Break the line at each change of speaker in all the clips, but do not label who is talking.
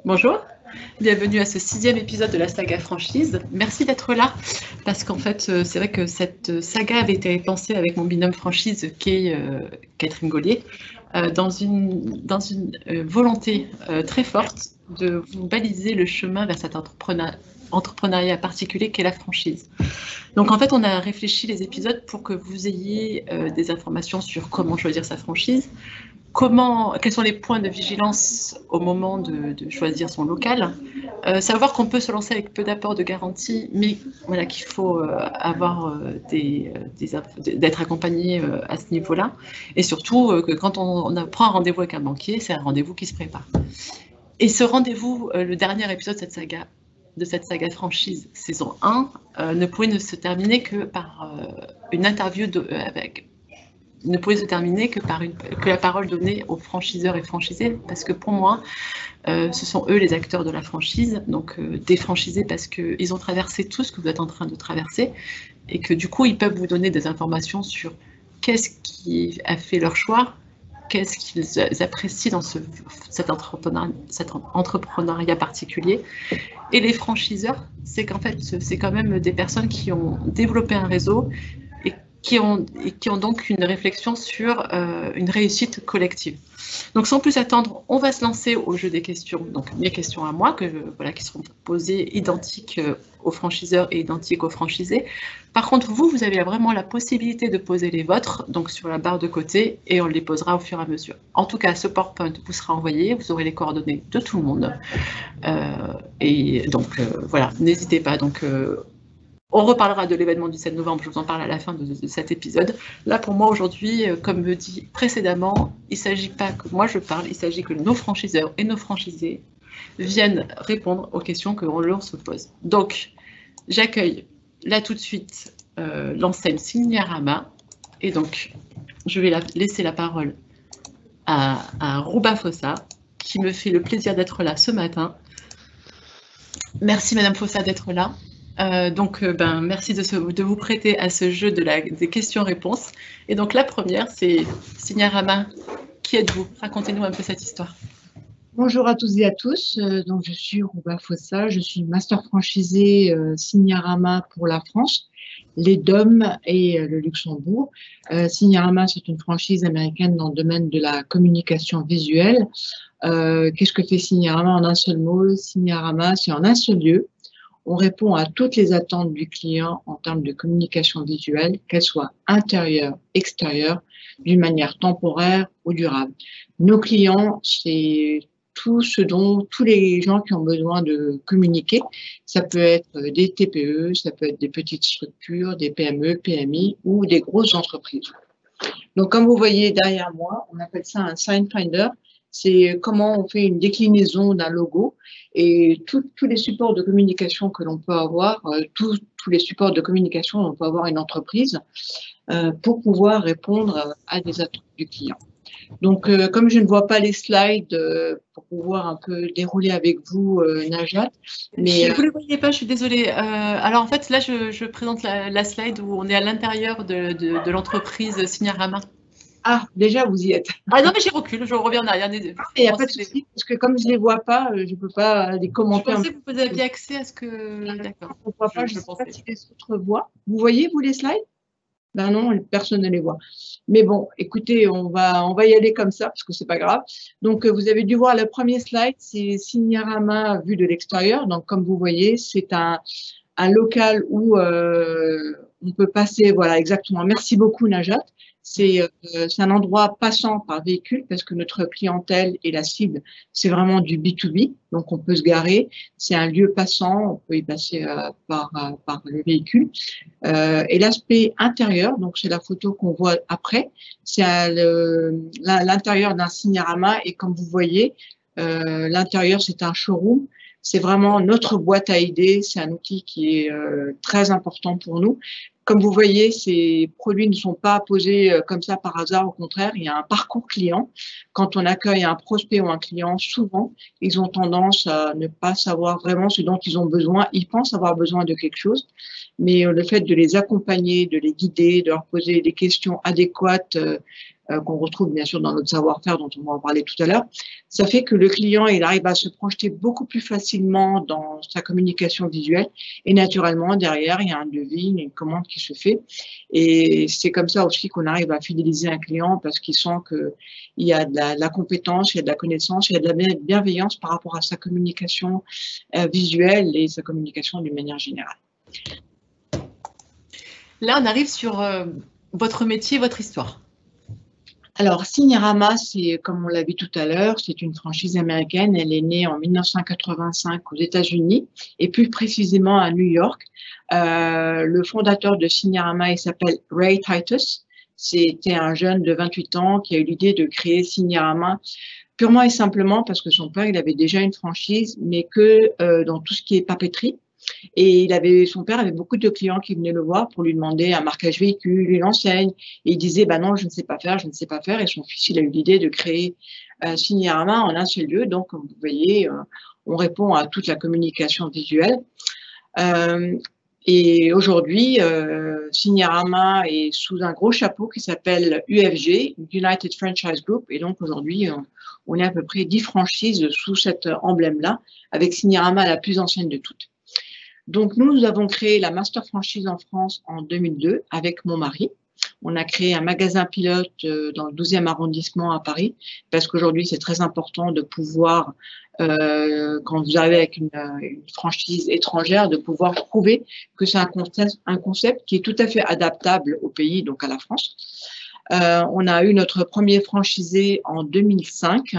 Bonjour, bienvenue à ce 6e épisode de la saga franchise. Merci d'être là, parce qu'en fait, c'est vrai que cette saga avait été pensée avec mon binôme franchise, qui est Catherine Gaulier, dans une volonté très forte de vous baliser le chemin vers cet entrepreneuriat particulier qu'est la franchise. Donc en fait, on a réfléchi les épisodes pour que vous ayez des informations sur comment choisir sa franchise, quels sont les points de vigilance au moment de choisir son local, savoir qu'on peut se lancer avec peu d'apports de garantie, mais voilà, qu'il faut avoir d'être accompagné à ce niveau-là, et surtout que quand on prend un rendez-vous avec un banquier, c'est un rendez-vous qui se prépare. Et ce rendez-vous, le dernier épisode de cette saga franchise saison 1, ne pouvait se terminer que par une interview ne pouvait se terminer que par que la parole donnée aux franchiseurs et franchisés, parce que pour moi, ce sont eux les acteurs de la franchise, donc des franchisés parce qu'ils ont traversé tout ce que vous êtes en train de traverser, et que du coup, ils peuvent vous donner des informations sur qu'est-ce qui a fait leur choix, qu'est-ce qu'ils apprécient dans cet entrepreneuriat particulier. Et les franchiseurs, c'est qu'en fait, c'est quand même des personnes qui ont développé un réseau et qui ont donc une réflexion sur une réussite collective. Donc sans plus attendre, on va se lancer au jeu des questions. Donc mes questions à moi, qui seront posées identiques aux franchiseurs et identiques aux franchisés. Par contre, vous avez vraiment la possibilité de poser les vôtres, donc sur la barre de côté, et on les posera au fur et à mesure. En tout cas, ce PowerPoint vous sera envoyé, vous aurez les coordonnées de tout le monde. Et donc voilà, n'hésitez pas. Donc on reparlera de l'événement du 7 novembre, je vous en parle à la fin de cet épisode. Là, pour moi, aujourd'hui, comme dit précédemment, il ne s'agit pas que moi je parle, il s'agit que nos franchiseurs et nos franchisés viennent répondre aux questions que l'on se pose. Donc, j'accueille là tout de suite l'enseigne Signarama, et donc, je vais laisser la parole à Rouba Fossa, qui me fait le plaisir d'être là ce matin. Merci Madame Fossa d'être là. Merci de vous prêter à ce jeu des questions-réponses. Et donc la première, c'est Signarama, qui êtes-vous? Racontez-nous un peu cette histoire.
Bonjour à tous et à tous, donc je suis Rouba Fossa, je suis master franchisé Signarama pour la France, les DOM et le Luxembourg. Signarama, c'est une franchise américaine dans le domaine de la communication visuelle. Qu'est-ce que fait Signarama en un seul mot? Signarama, c'est en un seul lieu. On répond à toutes les attentes du client en termes de communication visuelle, qu'elle soit intérieure, extérieure, d'une manière temporaire ou durable. Nos clients, c'est tous les gens qui ont besoin de communiquer. Ça peut être des TPE, ça peut être des petites structures, des PME, PMI ou des grosses entreprises. Donc, comme vous voyez derrière moi, on appelle ça un sign finder. C'est comment on fait une déclinaison d'un logo, et tous les supports de communication que l'on peut avoir, tous les supports de communication dont on peut avoir une entreprise pour pouvoir répondre à des attentes du client. Donc, comme je ne vois pas les slides pour pouvoir un peu dérouler avec vous, Najat.
Mais vous ne les voyez pas, je suis désolée. Alors en fait, là, je présente la slide où on est à l'intérieur de l'entreprise Signarama.
Ah, déjà, vous y êtes.
Ah non, mais j'y recule, je reviens en arrière.
Il n'y a pas de souci, parce que comme je ne les vois pas, je ne peux pas les commenter.
Je pensais que vous aviez accès à ce que… D'accord.
Je ne vois pas, je ne sais pas si les autres voient. Vous voyez, vous, les slides? Ben non, personne ne les voit. Mais bon, écoutez, on va y aller comme ça, parce que ce n'est pas grave. Donc, vous avez dû voir le premier slide, c'est Signarama vu de l'extérieur. Donc, comme vous voyez, c'est un local où on peut passer, voilà, exactement. Merci beaucoup, Najat. C'est un endroit passant par véhicule, parce que notre clientèle et la cible, c'est vraiment du B2B. Donc, on peut se garer. C'est un lieu passant. On peut y passer par le véhicule. Et l'aspect intérieur, donc c'est la photo qu'on voit après, c'est l'intérieur d'un Signarama. Et comme vous voyez, l'intérieur, c'est un showroom. C'est vraiment notre boîte à idées. C'est un outil qui est très important pour nous. Comme vous voyez, ces produits ne sont pas posés comme ça par hasard. Au contraire, il y a un parcours client. Quand on accueille un prospect ou un client, souvent, ils ont tendance à ne pas savoir vraiment ce dont ils ont besoin. Ils pensent avoir besoin de quelque chose, mais le fait de les accompagner, de les guider, de leur poser des questions adéquates qu'on retrouve bien sûr dans notre savoir-faire dont on va en parler tout à l'heure, ça fait que le client, il arrive à se projeter beaucoup plus facilement dans sa communication visuelle et naturellement, derrière, il y a un devis, une commande qui se fait. Et c'est comme ça aussi qu'on arrive à fidéliser un client parce qu'il sent qu'il y a de la compétence, il y a de la connaissance, il y a de la bienveillance par rapport à sa communication visuelle et sa communication d'une manière générale.
Là, on arrive sur votre métier, votre histoire.
Alors, Signarama, c'est, comme on l'a vu tout à l'heure, c'est une franchise américaine. Elle est née en 1985 aux États-Unis et plus précisément à New York. Le fondateur de Signarama, il s'appelle Ray Titus. C'était un jeune de 28 ans qui a eu l'idée de créer Signarama purement et simplement parce que son père, il avait déjà une franchise, mais que dans tout ce qui est papeterie. Et son père avait beaucoup de clients qui venaient le voir pour lui demander un marquage véhicule, une enseigne. Et il disait, bah non, je ne sais pas faire, je ne sais pas faire. Et son fils, il a eu l'idée de créer Signarama en un seul lieu. Donc, comme vous voyez, on répond à toute la communication visuelle. Et aujourd'hui, Signarama est sous un gros chapeau qui s'appelle UFG, United Franchise Group. Et donc, aujourd'hui, on est à peu près 10 franchises sous cet emblème-là, avec Signarama la plus ancienne de toutes. Donc, nous avons créé la Master Franchise en France en 2002 avec mon mari. On a créé un magasin pilote dans le 12e arrondissement à Paris parce qu'aujourd'hui, c'est très important de pouvoir, quand vous arrivez avec une franchise étrangère, de pouvoir prouver que c'est un concept qui est tout à fait adaptable au pays, donc à la France. On a eu notre premier franchisé en 2005.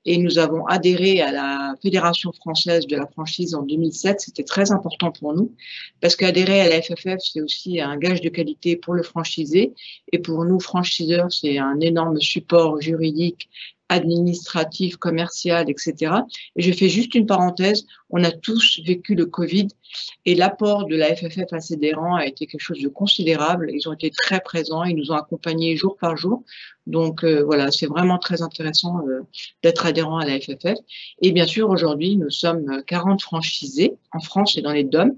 Et nous avons adhéré à la Fédération française de la franchise en 2007. C'était très important pour nous parce qu'adhérer à la FFF, c'est aussi un gage de qualité pour le franchisé. Et pour nous, franchiseurs, c'est un énorme support juridique, administratif, commercial, etc. Et je fais juste une parenthèse. On a tous vécu le Covid et l'apport de la FFF à ses adhérents a été quelque chose de considérable. Ils ont été très présents. Ils nous ont accompagnés jour par jour. Donc, voilà, c'est vraiment très intéressant d'être adhérent à la FFF. Et bien sûr, aujourd'hui, nous sommes 40 franchisés en France et dans les DOM.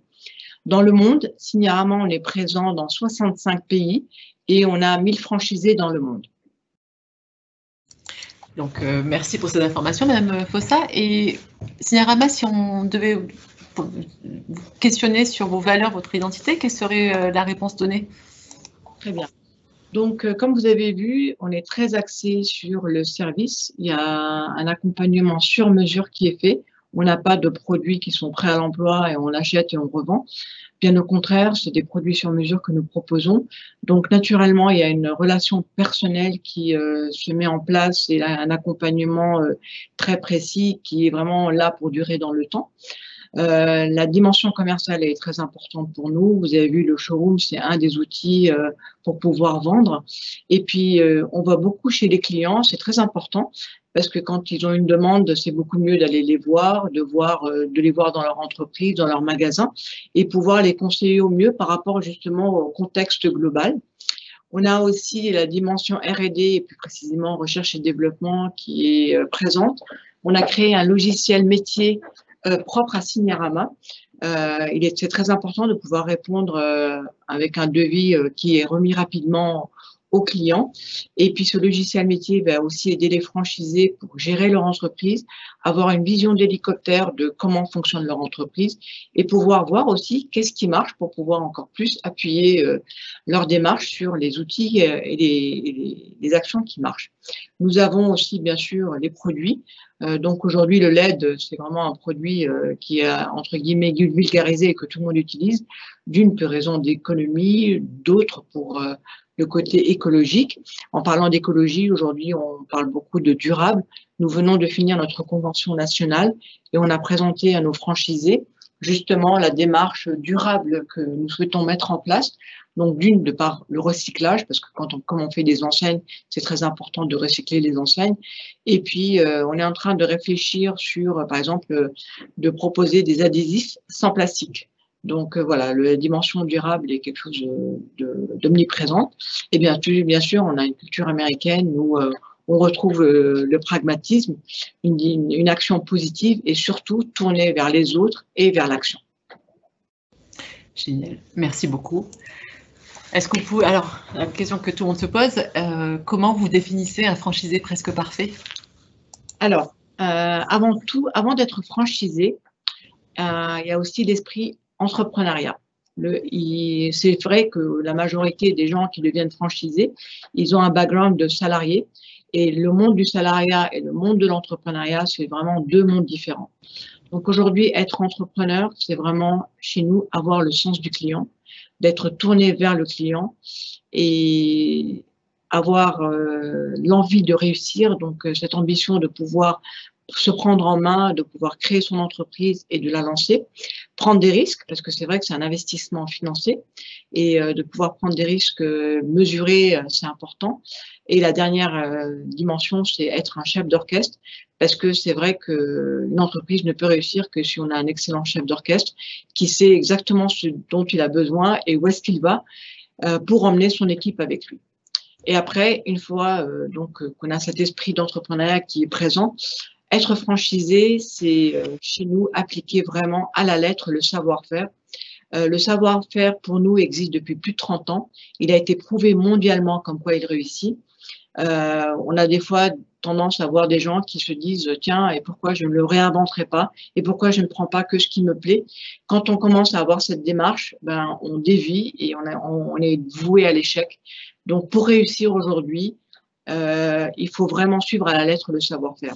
Dans le monde, Signarama, on est présent dans 65 pays et on a 1000 franchisés dans le monde.
Donc, merci pour cette information, Madame Fossa. Et Signarama, si on devait vous questionner sur vos valeurs, votre identité, quelle serait la réponse donnée?
Très bien. Donc, comme vous avez vu, on est très axé sur le service. Il y a un accompagnement sur mesure qui est fait. On n'a pas de produits qui sont prêts à l'emploi et on achète et on revend. Bien au contraire, c'est des produits sur mesure que nous proposons. Donc, naturellement, il y a une relation personnelle qui se met en place et un accompagnement très précis qui est vraiment là pour durer dans le temps. La dimension commerciale est très importante pour nous. Vous avez vu, le showroom, c'est un des outils pour pouvoir vendre. Et puis, on va beaucoup chez les clients, c'est très important parce que quand ils ont une demande, c'est beaucoup mieux d'aller les voir, de les voir dans leur entreprise, dans leur magasin et pouvoir les conseiller au mieux par rapport justement au contexte global. On a aussi la dimension R&D et plus précisément recherche et développement qui est présente. On a créé un logiciel métier propre à Signarama. C'est très important de pouvoir répondre avec un devis qui est remis rapidement aux clients. Et puis, ce logiciel métier va aussi aider les franchisés pour gérer leur entreprise, avoir une vision d'hélicoptère de comment fonctionne leur entreprise et pouvoir voir aussi qu'est-ce qui marche pour pouvoir encore plus appuyer leur démarche sur les outils et les actions qui marchent. Nous avons aussi, bien sûr, les produits. Donc aujourd'hui, le LED, c'est vraiment un produit qui est, entre guillemets, vulgarisé et que tout le monde utilise, d'une pour raison d'économie, d'autres pour le côté écologique. En parlant d'écologie, aujourd'hui, on parle beaucoup de durable. Nous venons de finir notre convention nationale et on a présenté à nos franchisés justement la démarche durable que nous souhaitons mettre en place. Donc, de par le recyclage, parce que comme on fait des enseignes, c'est très important de recycler les enseignes. Et puis, on est en train de réfléchir sur, par exemple, de proposer des adhésifs sans plastique. Donc, voilà, la dimension durable est quelque chose d'omniprésente. Et bien sûr, on a une culture américaine où on retrouve le pragmatisme, une action positive et surtout tournée vers les autres et vers l'action.
Génial, merci beaucoup. Est-ce que vous pouvez, alors, la question que tout le monde se pose, comment vous définissez un franchisé presque parfait?
Alors, avant tout, avant d'être franchisé, il y a aussi l'esprit entrepreneuriat. C'est vrai que la majorité des gens qui deviennent franchisés, ils ont un background de salarié. Et le monde du salariat et le monde de l'entrepreneuriat, c'est vraiment deux mondes différents. Donc aujourd'hui, être entrepreneur, c'est vraiment, chez nous, avoir le sens du client, d'être tourné vers le client et avoir l'envie de réussir, donc cette ambition de pouvoir se prendre en main, de pouvoir créer son entreprise et de la lancer, prendre des risques, parce que c'est vrai que c'est un investissement financier, et de pouvoir prendre des risques mesurés, c'est important. Et la dernière dimension, c'est être un chef d'orchestre, parce que c'est vrai qu'une entreprise ne peut réussir que si on a un excellent chef d'orchestre qui sait exactement ce dont il a besoin et où est-ce qu'il va pour emmener son équipe avec lui. Et après, une fois qu'on a cet esprit d'entrepreneuriat qui est présent, être franchisé, c'est chez nous appliquer vraiment à la lettre le savoir-faire. Le savoir-faire, pour nous, existe depuis plus de 30 ans. Il a été prouvé mondialement comme quoi il réussit. On a des fois tendance à voir des gens qui se disent « Tiens, et pourquoi je ne le réinventerai pas? Et pourquoi je ne prends pas que ce qui me plaît ?» Quand on commence à avoir cette démarche, ben, on dévie et on est voué à l'échec. Donc, pour réussir aujourd'hui, il faut vraiment suivre à la lettre le savoir-faire.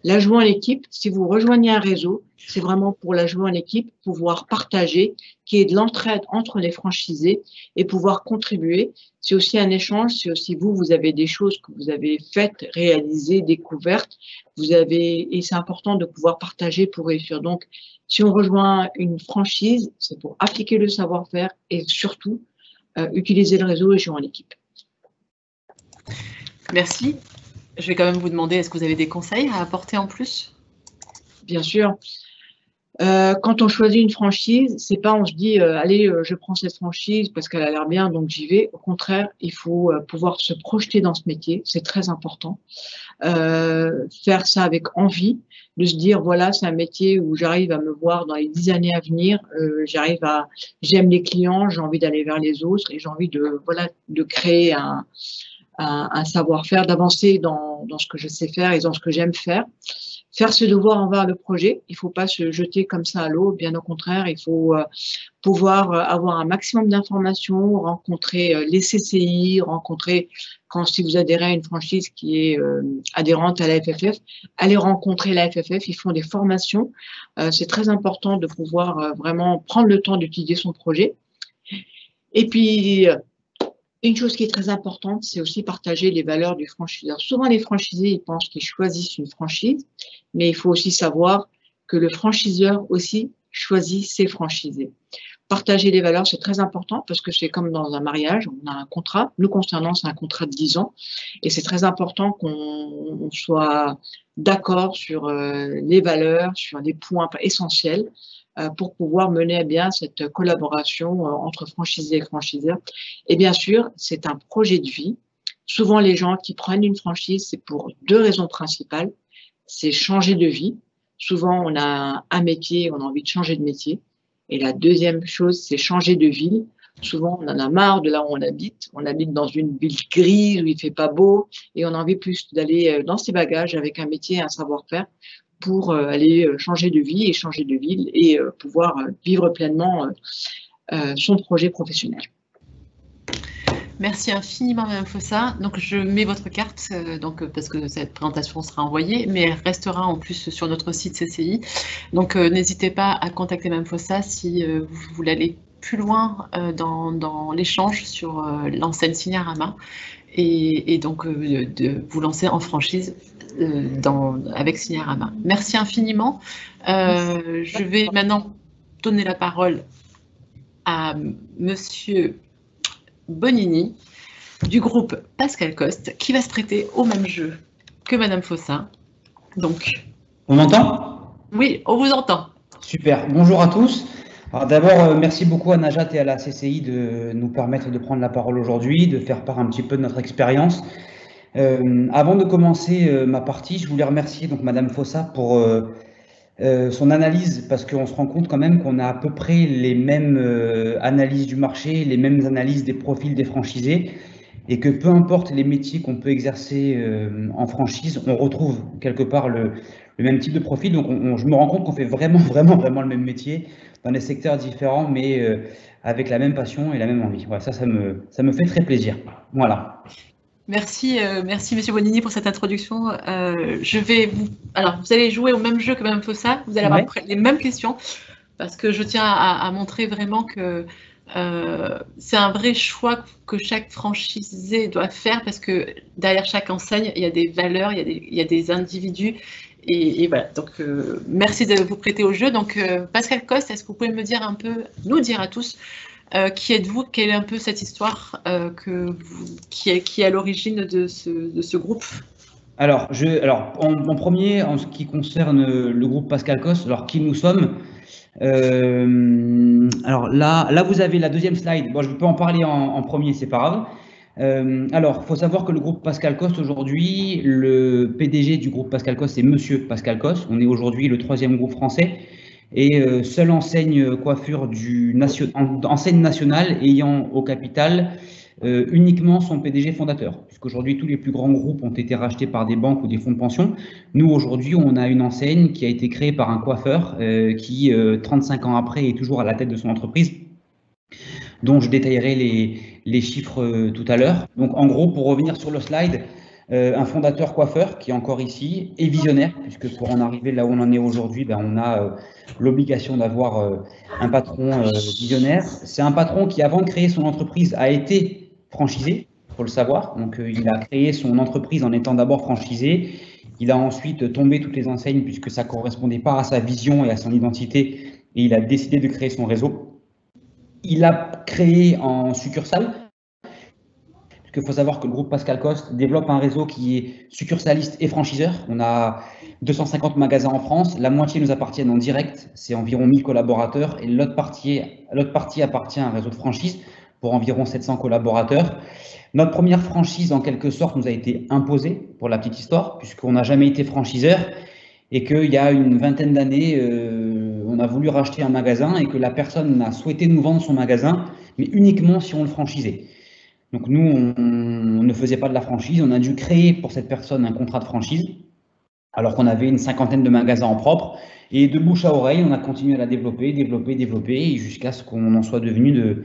La joie en équipe, si vous rejoignez un réseau, c'est vraiment pour la joie en équipe, pouvoir partager, qu'il y ait de l'entraide entre les franchisés et pouvoir contribuer. C'est aussi un échange, c'est aussi vous avez des choses que vous avez faites, réalisées, découvertes, et c'est important de pouvoir partager pour réussir. Donc, si on rejoint une franchise, c'est pour appliquer le savoir-faire et surtout utiliser le réseau et jouer en équipe.
Merci. Je vais quand même vous demander, est-ce que vous avez des conseils à apporter en plus?
Bien sûr. Quand on choisit une franchise, c'est pas on se dit allez, je prends cette franchise parce qu'elle a l'air bien, donc j'y vais. Au contraire, il faut pouvoir se projeter dans ce métier, c'est très important. Faire ça avec envie, de se dire voilà, c'est un métier où j'arrive à me voir dans les 10 années à venir. J'aime les clients, j'ai envie d'aller vers les autres et j'ai envie de créer un savoir-faire, d'avancer dans ce que je sais faire et dans ce que j'aime faire. Faire ce devoir envers le projet, il ne faut pas se jeter comme ça à l'eau, bien au contraire, il faut pouvoir avoir un maximum d'informations, rencontrer les CCI, si vous adhérez à une franchise qui est adhérente à la FFF, allez rencontrer la FFF, ils font des formations. C'est très important de pouvoir vraiment prendre le temps d'étudier son projet. Et puis, une chose qui est très importante, c'est aussi partager les valeurs du franchiseur. Souvent, les franchisés, ils pensent qu'ils choisissent une franchise, mais il faut aussi savoir que le franchiseur aussi choisit ses franchisés. Partager les valeurs, c'est très important parce que c'est comme dans un mariage, on a un contrat. Nous concernant, c'est un contrat de 10 ans et c'est très important qu'on soit d'accord sur les valeurs, sur les points essentiels pour pouvoir mener à bien cette collaboration entre franchisés et franchiseurs. Et bien sûr, c'est un projet de vie. Souvent, les gens qui prennent une franchise, c'est pour deux raisons principales. C'est changer de vie. Souvent, on a un métier, on a envie de changer de métier. Et la deuxième chose, c'est changer de ville. Souvent, on en a marre de là où on habite. On habite dans une ville grise où il fait pas beau et on a envie plus d'aller dans ses bagages avec un métier et un savoir-faire pour aller changer de vie et changer de ville et pouvoir vivre pleinement son projet professionnel.
Merci infiniment, Madame Fossa. Donc, je mets votre carte, parce que cette présentation sera envoyée, mais elle restera en plus sur notre site CCI. Donc, n'hésitez pas à contacter Madame Fossa si vous voulez aller plus loin dans l'échange sur l'enseigne Signarama et donc de vous lancer en franchise avec Signarama. Merci infiniment. Je vais maintenant donner la parole à Monsieur Bonini du groupe Pascal Coste qui va se prêter au même jeu que Madame Fossa. Donc,
on m'entend?
Oui, on vous entend.
Super. Bonjour à tous. D'abord, merci beaucoup à Najat et à la CCI de nous permettre de prendre la parole aujourd'hui, de faire part un petit peu de notre expérience. Avant de commencer ma partie, je voulais remercier donc Madame Fossa pour son analyse, parce qu'on se rend compte quand même qu'on a à peu près les mêmes analyses du marché, les mêmes analyses des profils des franchisés, et que peu importe les métiers qu'on peut exercer en franchise, on retrouve quelque part le même type de profil. Donc je me rends compte qu'on fait vraiment le même métier dans des secteurs différents, mais avec la même passion et la même envie. Voilà, ça me fait très plaisir. Voilà.
Merci, merci Monsieur Bonini pour cette introduction. Alors, vous allez jouer au même jeu que Mme Fossa, vous allez avoir les mêmes questions, parce que je tiens à montrer vraiment que c'est un vrai choix que chaque franchisé doit faire, parce que derrière chaque enseigne, il y a des valeurs, il y a des individus, et voilà. Donc, merci de vous prêter au jeu. Donc, Pascal Coste, est-ce que vous pouvez nous dire à tous, qui êtes-vous? Quelle est un peu cette histoire qui est à l'origine de ce groupe?
Alors, en premier, en ce qui concerne le groupe Pascal Coste, alors qui nous sommes, alors là, vous avez la deuxième slide. Bon, je peux en parler en premier, c'est pas grave. Alors, il faut savoir que le groupe Pascal Coste, aujourd'hui, le PDG du groupe Pascal Coste, c'est Monsieur Pascal Coste. On est aujourd'hui le 3e groupe français et seule enseigne coiffure enseigne nationale ayant au capital uniquement son PDG fondateur, puisqu'aujourd'hui tous les plus grands groupes ont été rachetés par des banques ou des fonds de pension. Nous, aujourd'hui, on a une enseigne qui a été créée par un coiffeur qui, 35 ans après, est toujours à la tête de son entreprise, dont je détaillerai les chiffres tout à l'heure. Donc, en gros, pour revenir sur le slide, un fondateur coiffeur qui est encore ici, et visionnaire, puisque pour en arriver là où on en est aujourd'hui, on a l'obligation d'avoir un patron visionnaire. C'est un patron qui, avant de créer son entreprise, a été franchisé, il faut le savoir. Donc, il a créé son entreprise en étant d'abord franchisé. Il a ensuite tombé toutes les enseignes puisque ça ne correspondait pas à sa vision et à son identité, et il a décidé de créer son réseau. Il a créé en succursale. Il faut savoir que le groupe Pascal Coste développe un réseau qui est succursaliste et franchiseur. On a 250 magasins en France, la moitié nous appartiennent en direct, c'est environ 1000 collaborateurs, et l'autre partie appartient à un réseau de franchise pour environ 700 collaborateurs. Notre première franchise, en quelque sorte, nous a été imposée, pour la petite histoire, puisqu'on n'a jamais été franchiseur, et qu'il y a une vingtaine d'années, on a voulu racheter un magasin, et que la personne a souhaité nous vendre son magasin, mais uniquement si on le franchisait. Donc nous, on ne faisait pas de la franchise, on a dû créer pour cette personne un contrat de franchise, alors qu'on avait une 50aine de magasins en propre, et de bouche à oreille, on a continué à la développer, jusqu'à ce qu'on en soit devenu de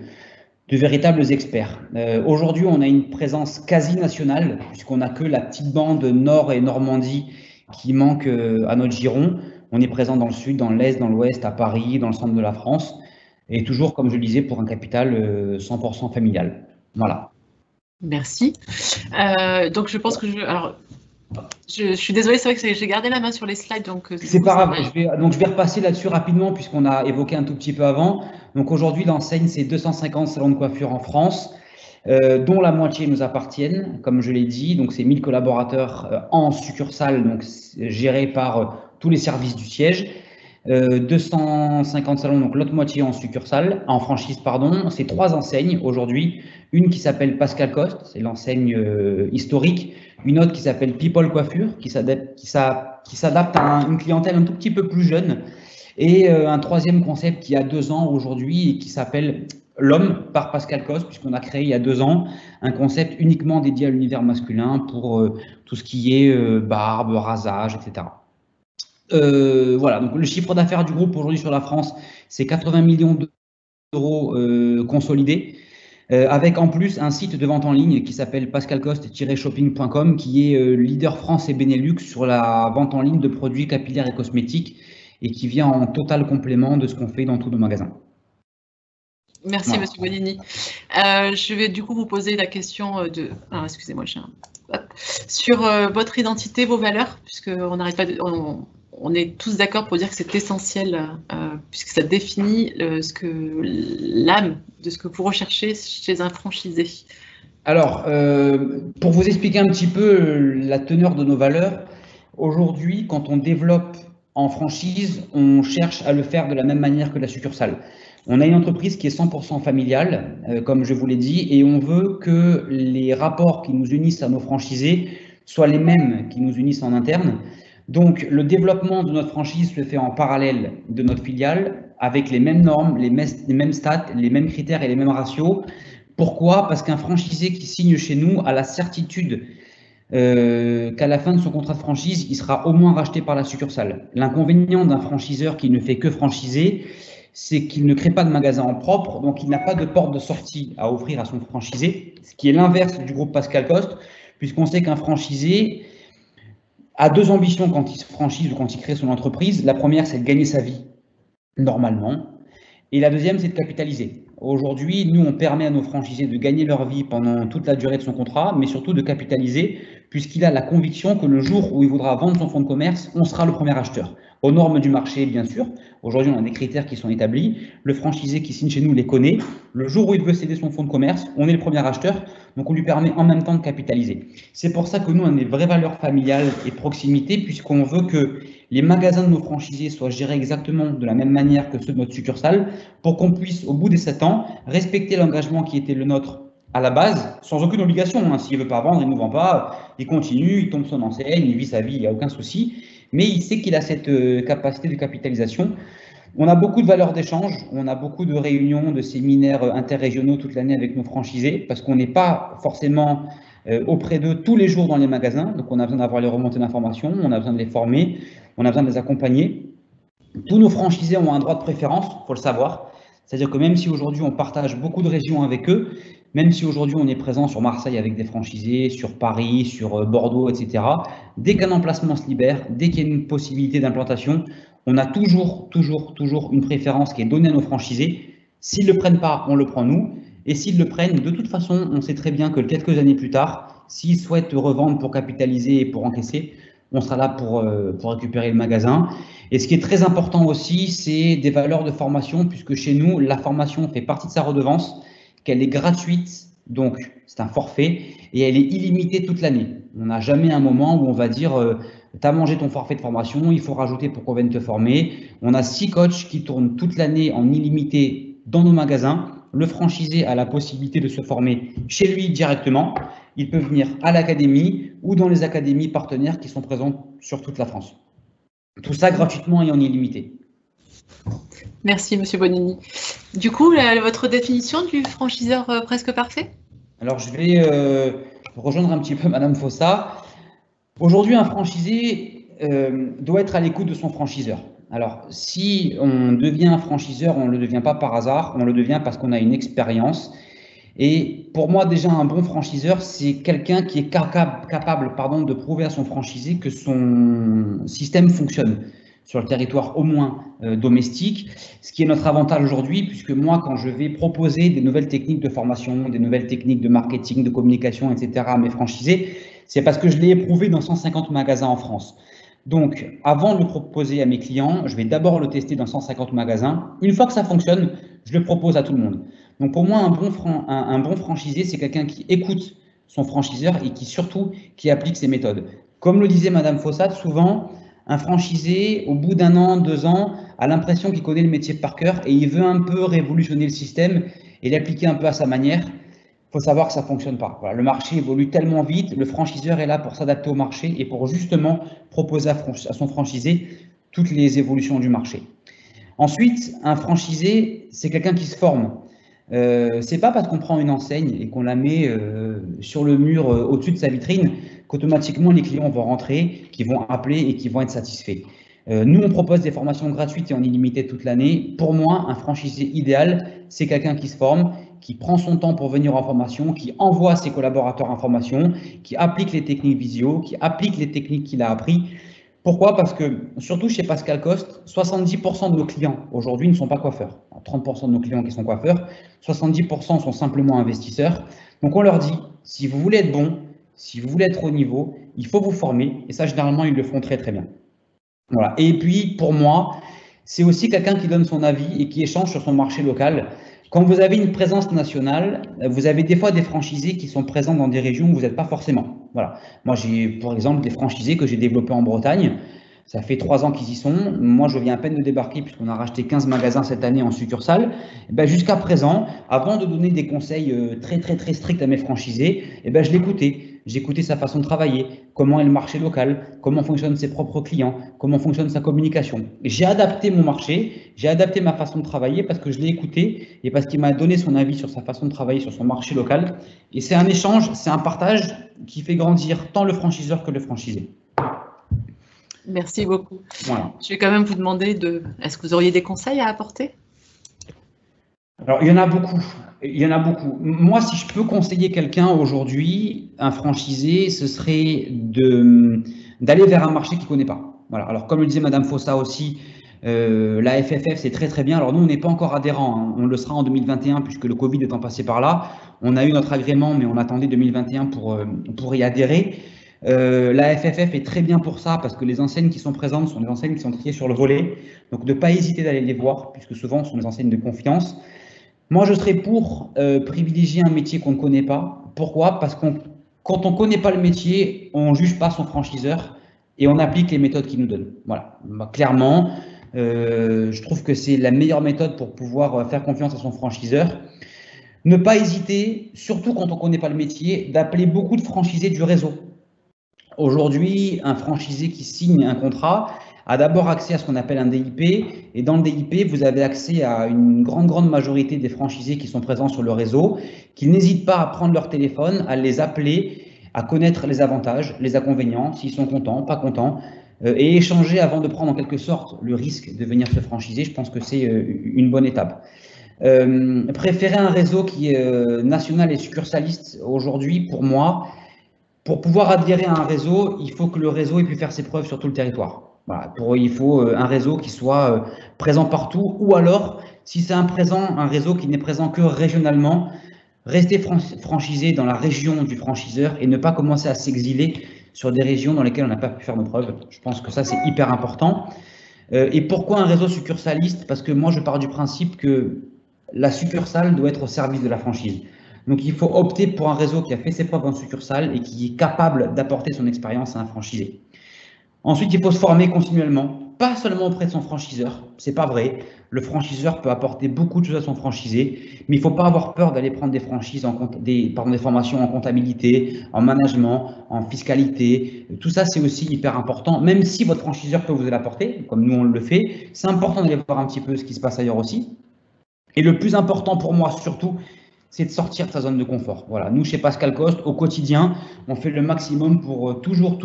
véritables experts. Aujourd'hui, on a une présence quasi nationale, puisqu'on n'a que la petite bande Nord et Normandie qui manque à notre giron. On est présent dans le sud, dans l'est, dans l'ouest, à Paris, dans le centre de la France, et toujours, comme je le disais, pour un capital 100% familial. Voilà.
Merci. Donc, je pense que je suis désolée, c'est vrai que j'ai gardé la main sur les slides.
C'est pas grave, je vais repasser là-dessus rapidement puisqu'on a évoqué un tout petit peu avant. Donc aujourd'hui, l'enseigne, c'est 250 salons de coiffure en France, dont la moitié nous appartiennent, comme je l'ai dit. Donc c'est 1000 collaborateurs en succursale, donc gérés par tous les services du siège. 250 salons, donc l'autre moitié en succursale, en franchise, pardon. C'est 3 enseignes aujourd'hui. Une qui s'appelle Pascal Coste, c'est l'enseigne historique. Une autre qui s'appelle People Coiffure, qui s'adapte à une clientèle un tout petit peu plus jeune. Et un troisième concept qui a 2 ans aujourd'hui et qui s'appelle L'Homme par Pascal Coste, puisqu'on a créé il y a 2 ans un concept uniquement dédié à l'univers masculin pour tout ce qui est barbe, rasage, etc. Voilà, donc le chiffre d'affaires du groupe aujourd'hui sur la France, c'est 80 millions d'euros consolidés, avec en plus un site de vente en ligne qui s'appelle pascalcoste-shopping.com, qui est leader France et Benelux sur la vente en ligne de produits capillaires et cosmétiques, et qui vient en total complément de ce qu'on fait dans tous nos magasins.
Merci, voilà. Monsieur Bonini. Je vais du coup vous poser la question excusez-moi, sur votre identité, vos valeurs, puisqu'on n'arrête pas de... On est tous d'accord pour dire que c'est essentiel, puisque ça définit l'âme de ce que vous recherchez chez un franchisé.
Alors, pour vous expliquer un petit peu la teneur de nos valeurs, aujourd'hui, quand on développe en franchise, on cherche à le faire de la même manière que la succursale. On a une entreprise qui est 100% familiale, comme je vous l'ai dit, et on veut que les rapports qui nous unissent à nos franchisés soient les mêmes qui nous unissent en interne. Donc, le développement de notre franchise se fait en parallèle de notre filiale, avec les mêmes normes, les mêmes stats, les mêmes critères et les mêmes ratios. Pourquoi? Parce qu'un franchisé qui signe chez nous a la certitude qu'à la fin de son contrat de franchise, il sera au moins racheté par la succursale. L'inconvénient d'un franchiseur qui ne fait que franchiser, c'est qu'il ne crée pas de magasin en propre, donc il n'a pas de porte de sortie à offrir à son franchisé, ce qui est l'inverse du groupe Pascal Coste, puisqu'on sait qu'un franchisé a deux ambitions quand il se franchise ou quand il crée son entreprise. La première, c'est de gagner sa vie, normalement, et la deuxième, c'est de capitaliser. Aujourd'hui, nous, on permet à nos franchisés de gagner leur vie pendant toute la durée de son contrat, mais surtout de capitaliser, puisqu'il a la conviction que le jour où il voudra vendre son fonds de commerce, on sera le premier acheteur. Aux normes du marché, bien sûr. Aujourd'hui, on a des critères qui sont établis. Le franchisé qui signe chez nous les connaît. Le jour où il veut céder son fonds de commerce, on est le premier acheteur, donc on lui permet en même temps de capitaliser. C'est pour ça que nous, on a des vraies valeurs familiales et proximité, puisqu'on veut que les magasins de nos franchisés soient gérés exactement de la même manière que ceux de notre succursale, pour qu'on puisse, au bout des 7 ans, respecter l'engagement qui était le nôtre à la base, sans aucune obligation. S'il ne veut pas vendre, il ne nous vend pas, il continue, il tombe son enseigne, il vit sa vie, il n'y a aucun souci. Mais il sait qu'il a cette capacité de capitalisation. On a beaucoup de valeurs d'échange, on a beaucoup de réunions, de séminaires interrégionaux toute l'année avec nos franchisés, parce qu'on n'est pas forcément auprès d'eux tous les jours dans les magasins. Donc on a besoin d'avoir les remontées d'informations, on a besoin de les former, on a besoin de les accompagner. Tous nos franchisés ont un droit de préférence, il faut le savoir. C'est-à-dire que même si aujourd'hui on partage beaucoup de régions avec eux, même si aujourd'hui on est présent sur Marseille avec des franchisés, sur Paris, sur Bordeaux, etc., dès qu'un emplacement se libère, dès qu'il y a une possibilité d'implantation, on a toujours une préférence qui est donnée à nos franchisés. S'ils ne le prennent pas, on le prend nous. Et s'ils le prennent, de toute façon, on sait très bien que quelques années plus tard, s'ils souhaitent revendre pour capitaliser et pour encaisser, on sera là pour récupérer le magasin. Et ce qui est très important aussi, c'est des valeurs de formation, puisque chez nous, la formation fait partie de sa redevance, qu'elle est gratuite, donc c'est un forfait, et elle est illimitée toute l'année. On n'a jamais un moment où on va dire tu as mangé ton forfait de formation, il faut rajouter pour qu'on vienne te former. On a 6 coachs qui tournent toute l'année en illimité dans nos magasins. Le franchisé a la possibilité de se former chez lui directement. Il peut venir à l'académie ou dans les académies partenaires qui sont présentes sur toute la France. Tout ça gratuitement et en illimité.
Merci, Monsieur Bonini. Du coup, votre définition du franchiseur presque parfait?
Alors, je vais rejoindre un petit peu Madame Fossa. Aujourd'hui, un franchisé doit être à l'écoute de son franchiseur. Alors, si on devient un franchiseur, on ne le devient pas par hasard, on le devient parce qu'on a une expérience. Et pour moi, déjà, un bon franchiseur, c'est quelqu'un qui est capable de prouver à son franchisé que son système fonctionne sur le territoire au moins domestique, ce qui est notre avantage aujourd'hui, puisque moi, quand je vais proposer des nouvelles techniques de formation, des nouvelles techniques de marketing, de communication, etc. à mes franchisés, c'est parce que je l'ai éprouvé dans 150 magasins en France. Donc, avant de le proposer à mes clients, je vais d'abord le tester dans 150 magasins. Une fois que ça fonctionne, je le propose à tout le monde. Donc, pour moi, un bon franchisé, c'est quelqu'un qui écoute son franchiseur et qui applique ses méthodes. Comme le disait Madame Fossat, souvent, un franchisé, au bout d'1 an, 2 ans, a l'impression qu'il connaît le métier par cœur et il veut un peu révolutionner le système et l'appliquer un peu à sa manière. Il faut savoir que ça ne fonctionne pas. Voilà, le marché évolue tellement vite, le franchiseur est là pour s'adapter au marché et pour justement proposer à son franchisé toutes les évolutions du marché. Ensuite, un franchisé, c'est quelqu'un qui se forme. C'est pas parce qu'on prend une enseigne et qu'on la met sur le mur au-dessus de sa vitrine qu'automatiquement les clients vont rentrer, qui vont appeler et qui vont être satisfaits. Nous, on propose des formations gratuites et en illimité toute l'année. Pour moi, un franchisé idéal, c'est quelqu'un qui se forme, qui prend son temps pour venir en formation, qui envoie ses collaborateurs en formation, qui applique les techniques visio, qui applique les techniques qu'il a appris. Pourquoi? Parce que, surtout chez Pascal Coste, 70% de nos clients aujourd'hui ne sont pas coiffeurs. 30% de nos clients qui sont coiffeurs, 70% sont simplement investisseurs. Donc on leur dit, si vous voulez être bon, si vous voulez être au niveau, il faut vous former. Et ça, généralement, ils le font très très bien. Voilà. Et puis, pour moi, c'est aussi quelqu'un qui donne son avis et qui échange sur son marché local. Quand vous avez une présence nationale, vous avez des fois des franchisés qui sont présents dans des régions où vous n'êtes pas forcément. Voilà. Moi, j'ai, par exemple, des franchisés que j'ai développés en Bretagne. Ça fait 3 ans qu'ils y sont. Moi, je viens à peine de débarquer puisqu'on a racheté 15 magasins cette année en succursale. Jusqu'à présent, avant de donner des conseils très stricts à mes franchisés, je l'écoutais. j'écoutais sa façon de travailler, comment est le marché local, comment fonctionnent ses propres clients, comment fonctionne sa communication. J'ai adapté mon marché, j'ai adapté ma façon de travailler parce que je l'ai écouté et parce qu'il m'a donné son avis sur sa façon de travailler, sur son marché local. Et c'est un échange, c'est un partage qui fait grandir tant le franchiseur que le franchisé.
Merci beaucoup.
Voilà.
Je vais quand même vous demander est-ce que vous auriez des conseils à apporter?
Alors, il y en a beaucoup. Il y en a beaucoup. Moi, si je peux conseiller quelqu'un aujourd'hui, un franchisé, ce serait d'aller vers un marché qu'il ne connaît pas. Voilà. Alors, comme le disait Madame Fossa aussi, la FFF, c'est très très bien. Alors, nous, on n'est pas encore adhérent, hein. On le sera en 2021 puisque le Covid étant passé par là. On a eu notre agrément, mais on attendait 2021 pour y adhérer. La FFF est très bien pour ça parce que les enseignes qui sont présentes sont des enseignes qui sont triées sur le volet. Donc, ne pas hésiter d'aller les voir puisque souvent, ce sont des enseignes de confiance. Moi, je serais pour privilégier un métier qu'on ne connaît pas. Pourquoi? Parce que quand on ne connaît pas le métier, on ne juge pas son franchiseur et on applique les méthodes qu'il nous donne. Voilà. Bah, clairement, je trouve que c'est la meilleure méthode pour pouvoir faire confiance à son franchiseur. Ne pas hésiter, surtout quand on ne connaît pas le métier, d'appeler beaucoup de franchisés du réseau. Aujourd'hui, un franchisé qui signe un contrat a d'abord accès à ce qu'on appelle un DIP, et dans le DIP, vous avez accès à une grande majorité des franchisés qui sont présents sur le réseau, qui n'hésitent pas à prendre leur téléphone, à les appeler, à connaître les avantages, les inconvénients, s'ils sont contents, pas contents, et échanger avant de prendre en quelque sorte le risque de venir se franchiser. Je pense que c'est une bonne étape. Préférer un réseau qui est national et succursaliste aujourd'hui, pour moi, pour pouvoir adhérer à un réseau, il faut que le réseau ait pu faire ses preuves sur tout le territoire. Voilà, il faut un réseau qui soit présent partout, ou alors, si c'est un réseau qui n'est présent que régionalement, rester franchisé dans la région du franchiseur et ne pas commencer à s'exiler sur des régions dans lesquelles on n'a pas pu faire nos preuves. Je pense que ça, c'est hyper important. Et pourquoi un réseau succursaliste? Parce que moi, je pars du principe que la succursale doit être au service de la franchise. Donc, il faut opter pour un réseau qui a fait ses preuves en succursale et qui est capable d'apporter son expérience à un franchisé. Ensuite, il faut se former continuellement, pas seulement auprès de son franchiseur, c'est pas vrai. Le franchiseur peut apporter beaucoup de choses à son franchisé, mais il ne faut pas avoir peur d'aller prendre des des formations en comptabilité, en management, en fiscalité. Tout ça, c'est aussi hyper important, même si votre franchiseur peut vous l'apporter, comme nous on le fait. C'est important d'aller voir un petit peu ce qui se passe ailleurs aussi. Et le plus important pour moi, surtout, c'est de sortir de sa zone de confort. Voilà, nous, chez Pascal Coste, au quotidien, on fait le maximum pour toujours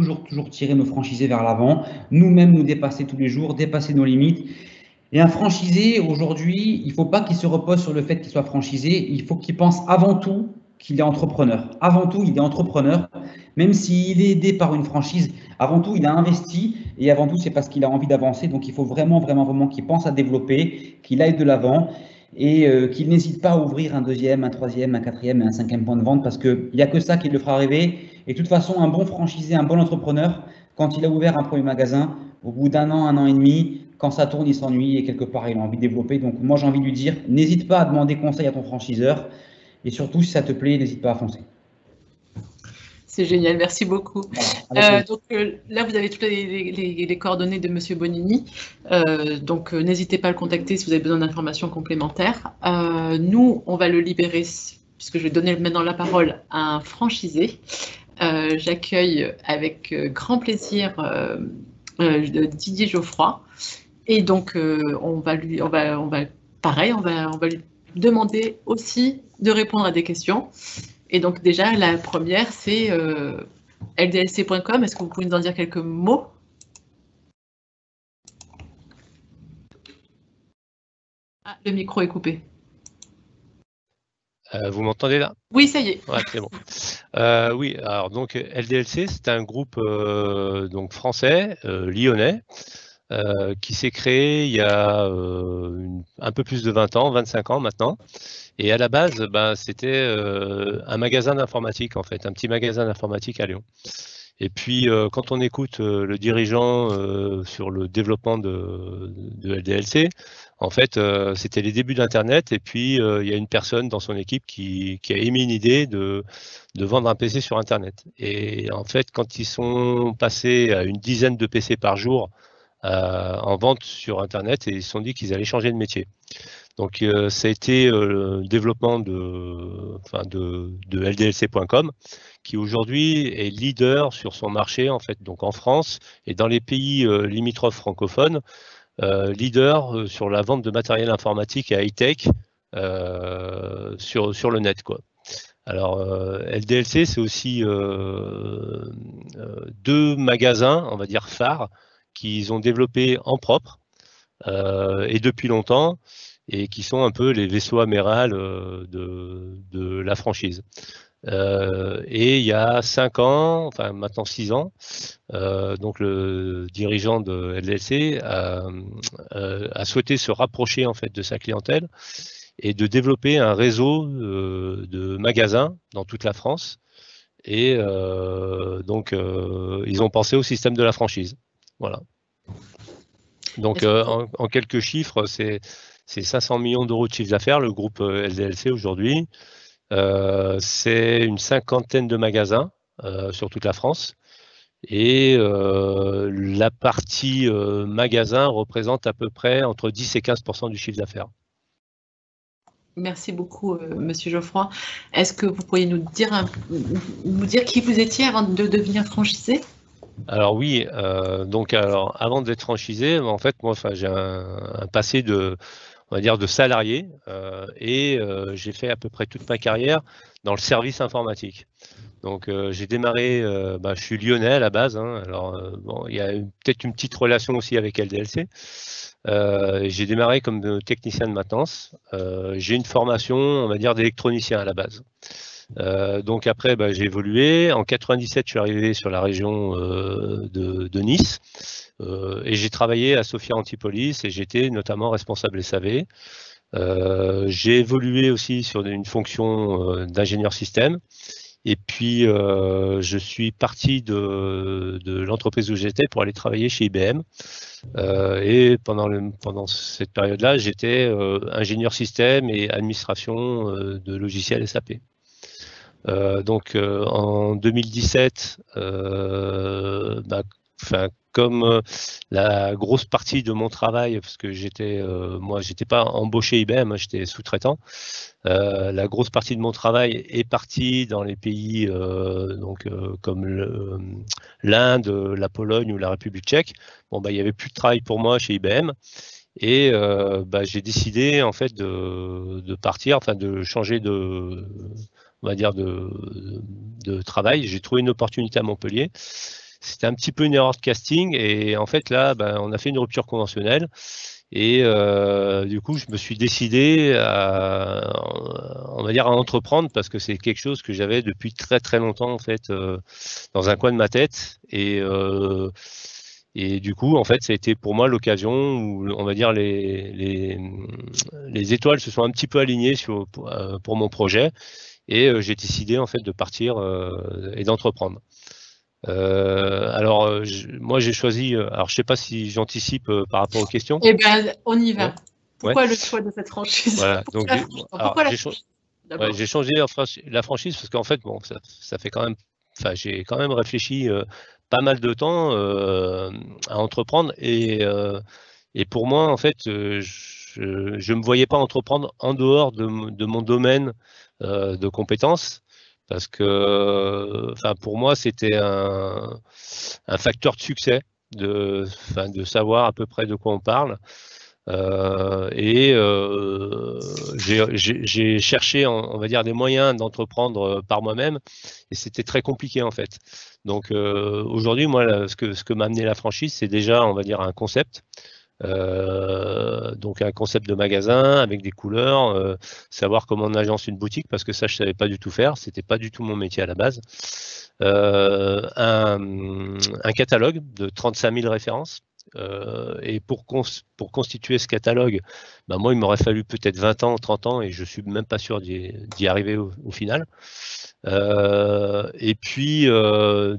tirer nos franchisés vers l'avant, nous-mêmes nous dépasser tous les jours, dépasser nos limites. Et un franchisé, aujourd'hui, il ne faut pas qu'il se repose sur le fait qu'il soit franchisé, il faut qu'il pense avant tout qu'il est entrepreneur. Avant tout, il est entrepreneur, même s'il est aidé par une franchise, avant tout, il a investi, et avant tout, c'est parce qu'il a envie d'avancer. Donc, il faut vraiment qu'il pense à développer, qu'il aille de l'avant, et qu'il n'hésite pas à ouvrir un deuxième, un troisième, un quatrième et un cinquième point de vente parce qu'il n'y a que ça qui le fera rêver. Et de toute façon, un bon franchisé, un bon entrepreneur, quand il a ouvert un premier magasin, au bout d'un an et demi, quand ça tourne, il s'ennuie et quelque part, il a envie de développer. Donc moi, j'ai envie de lui dire, n'hésite pas à demander conseil à ton franchiseur et surtout, si ça te plaît, n'hésite pas à foncer.
C'est génial, merci beaucoup. Donc là, vous avez toutes les coordonnées de Monsieur Bonini. Donc n'hésitez pas à le contacter si vous avez besoin d'informations complémentaires. Nous, on va le libérer, puisque je vais donner maintenant la parole à un franchisé. J'accueille avec grand plaisir Didier Geoffroy. Et donc, on va lui demander aussi de répondre à des questions. Et donc déjà, la première, c'est ldlc.com. Est-ce que vous pouvez nous en dire quelques mots? Ah, le micro est coupé.
Vous m'entendez là?
Oui, ça y est.
Ouais, c'est bon. Oui, alors donc LDLC, c'est un groupe donc français, lyonnais, qui s'est créé il y a un peu plus de 20 ans, 25 ans maintenant. Et à la base, c'était un magasin d'informatique, en fait, un petit magasin d'informatique à Lyon. Et puis, quand on écoute le dirigeant sur le développement de LDLC, en fait, c'était les débuts d'Internet. Et puis, il y a une personne dans son équipe qui a émis une idée de vendre un PC sur Internet. Et en fait, quand ils sont passés à une dizaine de PC par jour en vente sur Internet, et ils se sont dit qu'ils allaient changer de métier. Donc ça a été le développement de LDLC.com, qui aujourd'hui est leader sur son marché en fait, donc en France et dans les pays limitrophes francophones, leader sur la vente de matériel informatique et high-tech sur le net, quoi. Alors LDLC, c'est aussi 2 magasins, on va dire phares, qu'ils ont développés en propre et depuis longtemps, et qui sont un peu les vaisseaux amirals de la franchise. Et il y a 5 ans, enfin maintenant 6 ans, donc le dirigeant de LDLC a souhaité se rapprocher en fait de sa clientèle et de développer un réseau de magasins dans toute la France. Et donc ils ont pensé au système de la franchise. Voilà. Donc en quelques chiffres, c'est 500 millions d'euros de chiffre d'affaires, le groupe LDLC aujourd'hui. C'est une 50aine de magasins sur toute la France. Et la partie magasin représente à peu près entre 10 et 15% du chiffre d'affaires.
Merci beaucoup, Monsieur Geoffroy. Est-ce que vous pourriez nous dire qui vous étiez avant de devenir franchisé?
Alors oui, donc avant d'être franchisé, en fait, moi, j'ai un passé on va dire de salarié, et j'ai fait à peu près toute ma carrière dans le service informatique. Donc j'ai démarré, je suis lyonnais à la base, hein, alors bon, il y a peut-être une petite relation aussi avec LDLC. J'ai démarré comme technicien de maintenance. J'ai une formation, on va dire, d'électronicien à la base. Donc après, j'ai évolué. En 97, je suis arrivé sur la région de Nice et j'ai travaillé à Sophia Antipolis et j'étais notamment responsable SAV. J'ai évolué aussi sur une fonction d'ingénieur système. Et puis, je suis parti de l'entreprise où j'étais pour aller travailler chez IBM. Et pendant cette période-là, j'étais ingénieur système et administration de logiciels SAP. Donc, en 2017, comme la grosse partie de mon travail, parce que moi, j'étais pas embauché IBM, j'étais sous-traitant. La grosse partie de mon travail est partie dans les pays comme l'Inde, la Pologne ou la République tchèque. Bon, il n'y avait plus de travail pour moi chez IBM et j'ai décidé en fait de partir, enfin de changer on va dire de travail. J'ai trouvé une opportunité à Montpellier. C'était un petit peu une erreur de casting et en fait là, on a fait une rupture conventionnelle. Et du coup, je me suis décidé on va dire, à entreprendre parce que c'est quelque chose que j'avais depuis très très longtemps en fait dans un coin de ma tête. Et du coup, en fait, ça a été pour moi l'occasion où, on va dire, les étoiles se sont un petit peu alignées pour mon projet. Et j'ai décidé en fait de partir et d'entreprendre. Alors, moi j'ai choisi, alors je sais pas si j'anticipe par rapport aux questions.
Eh bien, on y va. Ouais. Pourquoi le choix de cette franchise?
Voilà, donc j'ai changé la franchise parce qu'en fait, bon, ça fait quand même, j'ai quand même réfléchi pas mal de temps à entreprendre et pour moi, en fait, je me voyais pas entreprendre en dehors de mon domaine de compétences. Parce que, pour moi, c'était un facteur de succès de savoir à peu près de quoi on parle. J'ai cherché, on va dire, des moyens d'entreprendre par moi-même, et c'était très compliqué en fait. Donc aujourd'hui, moi, ce que m'a amené la franchise, c'est déjà, on va dire, un concept. Donc un concept de magasin avec des couleurs, savoir comment on agence une boutique parce que ça je savais pas du tout faire, c'était pas du tout mon métier à la base. Un catalogue de 35 000 références et pour constituer ce catalogue, moi il m'aurait fallu peut-être 20 ans, 30 ans et je suis même pas sûr d'y arriver au final. Et puis on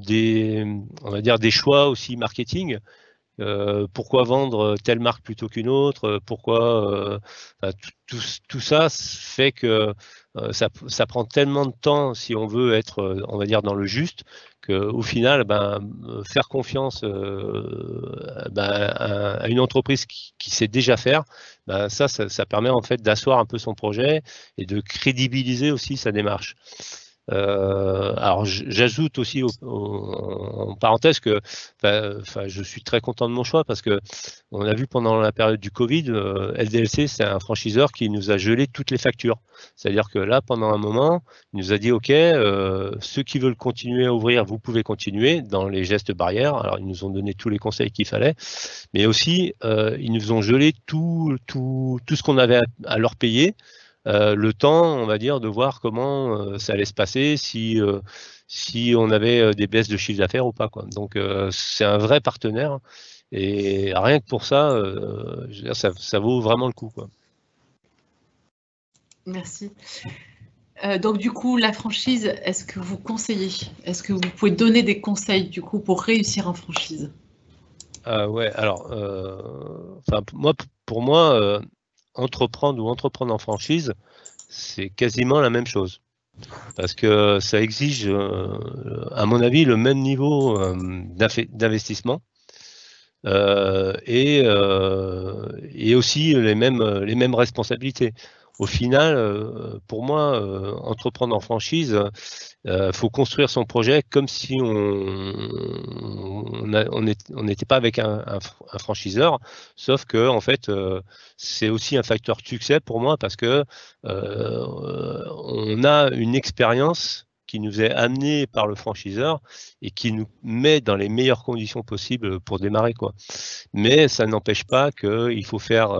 va dire des choix aussi marketing Pourquoi vendre telle marque plutôt qu'une autre, pourquoi tout ça fait que ça prend tellement de temps si on veut être, on va dire, dans le juste, qu'au final, faire confiance à une entreprise qui sait déjà faire, ça permet en fait d'asseoir un peu son projet et de crédibiliser aussi sa démarche. Alors j'ajoute aussi en parenthèse que je suis très content de mon choix parce que on a vu pendant la période du Covid, LDLC c'est un franchiseur qui nous a gelé toutes les factures. C'est-à-dire que là pendant un moment, il nous a dit ok, ceux qui veulent continuer à ouvrir, vous pouvez continuer dans les gestes barrières. Alors ils nous ont donné tous les conseils qu'il fallait, mais aussi ils nous ont gelé tout ce qu'on avait à leur payer. Le temps, on va dire, de voir comment ça allait se passer, si on avait des baisses de chiffre d'affaires ou pas, quoi. Donc c'est un vrai partenaire et rien que pour ça, je veux dire, ça vaut vraiment le coup, quoi.
Merci. Donc du coup, la franchise, est-ce que vous conseillez? Est-ce que vous pouvez donner des conseils du coup pour réussir en franchise?
Ouais, alors, pour moi, entreprendre en franchise, c'est quasiment la même chose. Parce que ça exige, à mon avis, le même niveau d'investissement et aussi les mêmes responsabilités. Au final, pour moi, entreprendre en franchise, faut construire son projet comme si on n'était pas avec un franchiseur, sauf que en fait, c'est aussi un facteur de succès pour moi parce que on a une expérience qui nous est amenée par le franchiseur et qui nous met dans les meilleures conditions possibles pour démarrer, quoi. Mais ça n'empêche pas qu'il faut faire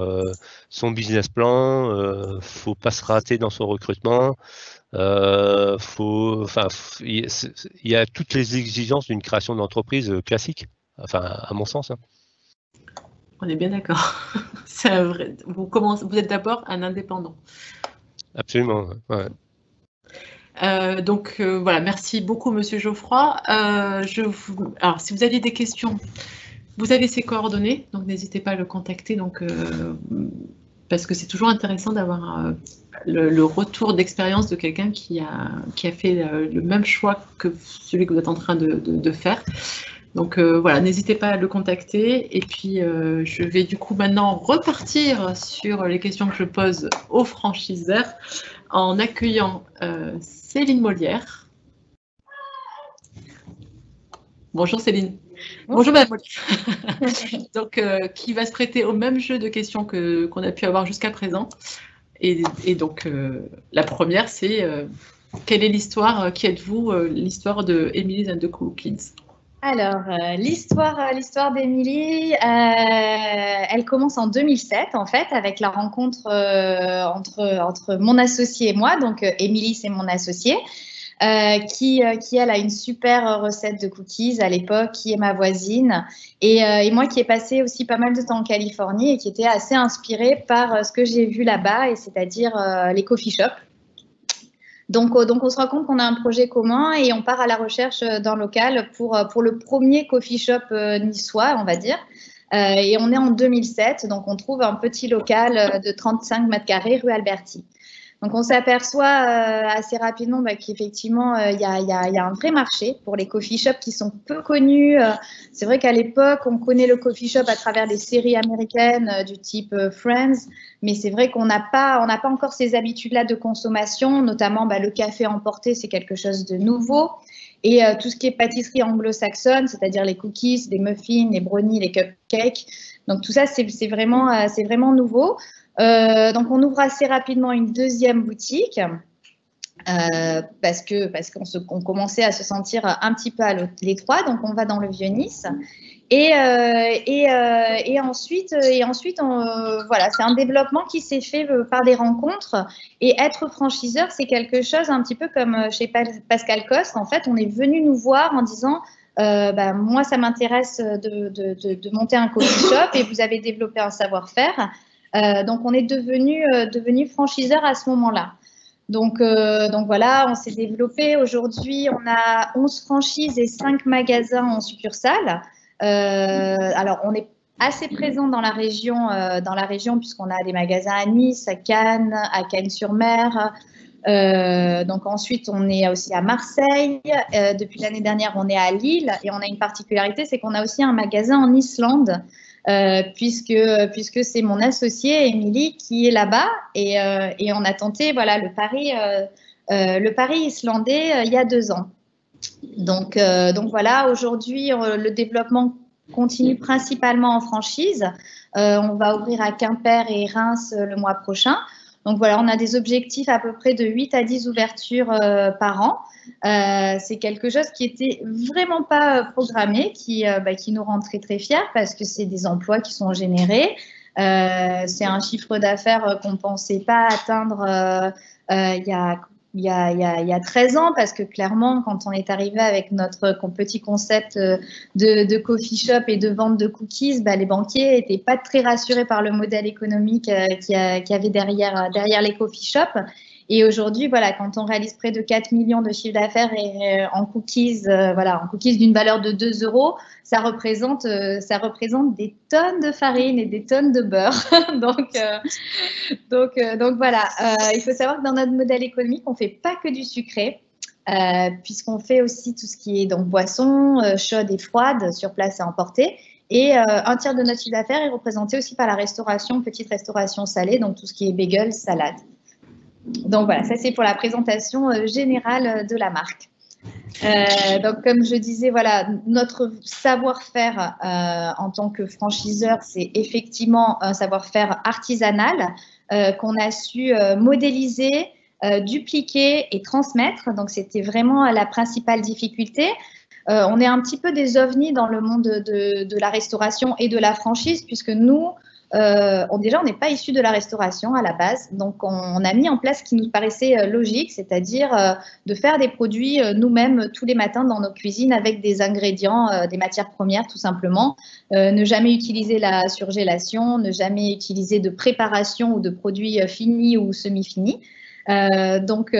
son business plan, faut pas se rater dans son recrutement. Il y a toutes les exigences d'une création d'entreprise classique, enfin à mon sens.
On est bien d'accord. C'est un vrai. Vous êtes d'abord un indépendant.
Absolument. Ouais.
Donc voilà, merci beaucoup Monsieur Geoffroy. Alors si vous avez des questions, vous avez ses coordonnées, donc n'hésitez pas à le contacter. Donc parce que c'est toujours intéressant d'avoir le retour d'expérience de quelqu'un qui a fait le même choix que celui que vous êtes en train de faire. Donc voilà, n'hésitez pas à le contacter. Et puis je vais du coup maintenant repartir sur les questions que je pose aux franchiseurs en accueillant Céline Molière. Bonjour Céline. Bonjour Madame Molière. Donc qui va se prêter au même jeu de questions qu'on a pu avoir jusqu'à présent. Et donc la première c'est quelle est l'histoire, qui êtes-vous, l'histoire de Emily's and the Cool Kids?
Alors, l'histoire d'Émilie, elle commence en 2007, en fait, avec la rencontre entre mon associé et moi. Donc, Émilie, c'est mon associée, qui, elle, a une super recette de cookies à l'époque, qui est ma voisine. Et moi, qui ai passé aussi pas mal de temps en Californie et qui était assez inspirée par ce que j'ai vu là-bas, et c'est-à-dire les coffee shops. Donc, on se rend compte qu'on a un projet commun et on part à la recherche d'un local pour le premier coffee shop niçois, on va dire. Et on est en 2007, donc on trouve un petit local de 35 mètres carrés rue Alberti. Donc, on s'aperçoit assez rapidement qu'effectivement, il y a un vrai marché pour les coffee shops qui sont peu connus. C'est vrai qu'à l'époque, on connaît le coffee shop à travers des séries américaines du type Friends, mais c'est vrai qu'on n'a pas encore ces habitudes-là de consommation, notamment le café emporté, c'est quelque chose de nouveau. Et tout ce qui est pâtisserie anglo-saxonne, c'est-à-dire les cookies, les muffins, les brownies, les cupcakes. Donc, tout ça, c'est vraiment nouveau. Donc, on ouvre assez rapidement une deuxième boutique parce qu'on commençait à se sentir un petit peu à l'étroit. Donc, on va dans le Vieux-Nice. Et ensuite, voilà, c'est un développement qui s'est fait par des rencontres. Et être franchiseur, c'est quelque chose un petit peu comme chez Pascal Coste. En fait, on est venu nous voir en disant moi, ça m'intéresse de monter un coffee shop et vous avez développé un savoir-faire. Donc, on est devenu franchiseur à ce moment-là. Donc voilà, on s'est développé. Aujourd'hui, on a 11 franchises et 5 magasins en succursale. Alors, on est assez présent dans la région puisqu'on a des magasins à Nice, à Cannes-sur-Mer. Donc ensuite, on est aussi à Marseille. Depuis l'année dernière, on est à Lille. Et on a une particularité, c'est qu'on a aussi un magasin en Islande, puisque c'est mon associée Émilie qui est là-bas. Et on a tenté le pari islandais il y a 2 ans. Donc voilà, aujourd'hui, le développement continue principalement en franchise. On va ouvrir à Quimper et Reims le mois prochain. Donc voilà, on a des objectifs à peu près de 8 à 10 ouvertures par an. C'est quelque chose qui était vraiment pas programmé, qui nous rend très très fiers parce que c'est des emplois qui sont générés. C'est un chiffre d'affaires qu'on ne pensait pas atteindre il y a 13 ans, parce que clairement, quand on est arrivé avec notre petit concept de coffee shop et de vente de cookies, les banquiers n'étaient pas très rassurés par le modèle économique qu'il y avait derrière les coffee shops. Et aujourd'hui, quand on réalise près de 4 millions de chiffre d'affaires en cookies, en cookies d'une valeur de 2 €, ça représente des tonnes de farine et des tonnes de beurre. donc voilà, il faut savoir que dans notre modèle économique, on ne fait pas que du sucré, puisqu'on fait aussi tout ce qui est donc boissons chaudes et froides sur place et emporter. Et un tiers de notre chiffre d'affaires est représenté aussi par la restauration, petite restauration salée, donc tout ce qui est bagel, salade. Donc voilà, ça c'est pour la présentation générale de la marque. Donc comme je disais, notre savoir-faire en tant que franchiseur, c'est effectivement un savoir-faire artisanal qu'on a su modéliser, dupliquer et transmettre. Donc c'était vraiment la principale difficulté. On est un petit peu des ovnis dans le monde de la restauration et de la franchise, puisque nous, on n'est pas issus de la restauration à la base, donc on a mis en place ce qui nous paraissait logique, c'est-à-dire de faire des produits nous-mêmes tous les matins dans nos cuisines avec des ingrédients, des matières premières tout simplement, ne jamais utiliser la surgélation, ne jamais utiliser de préparation ou de produits finis ou semi-finis. Donc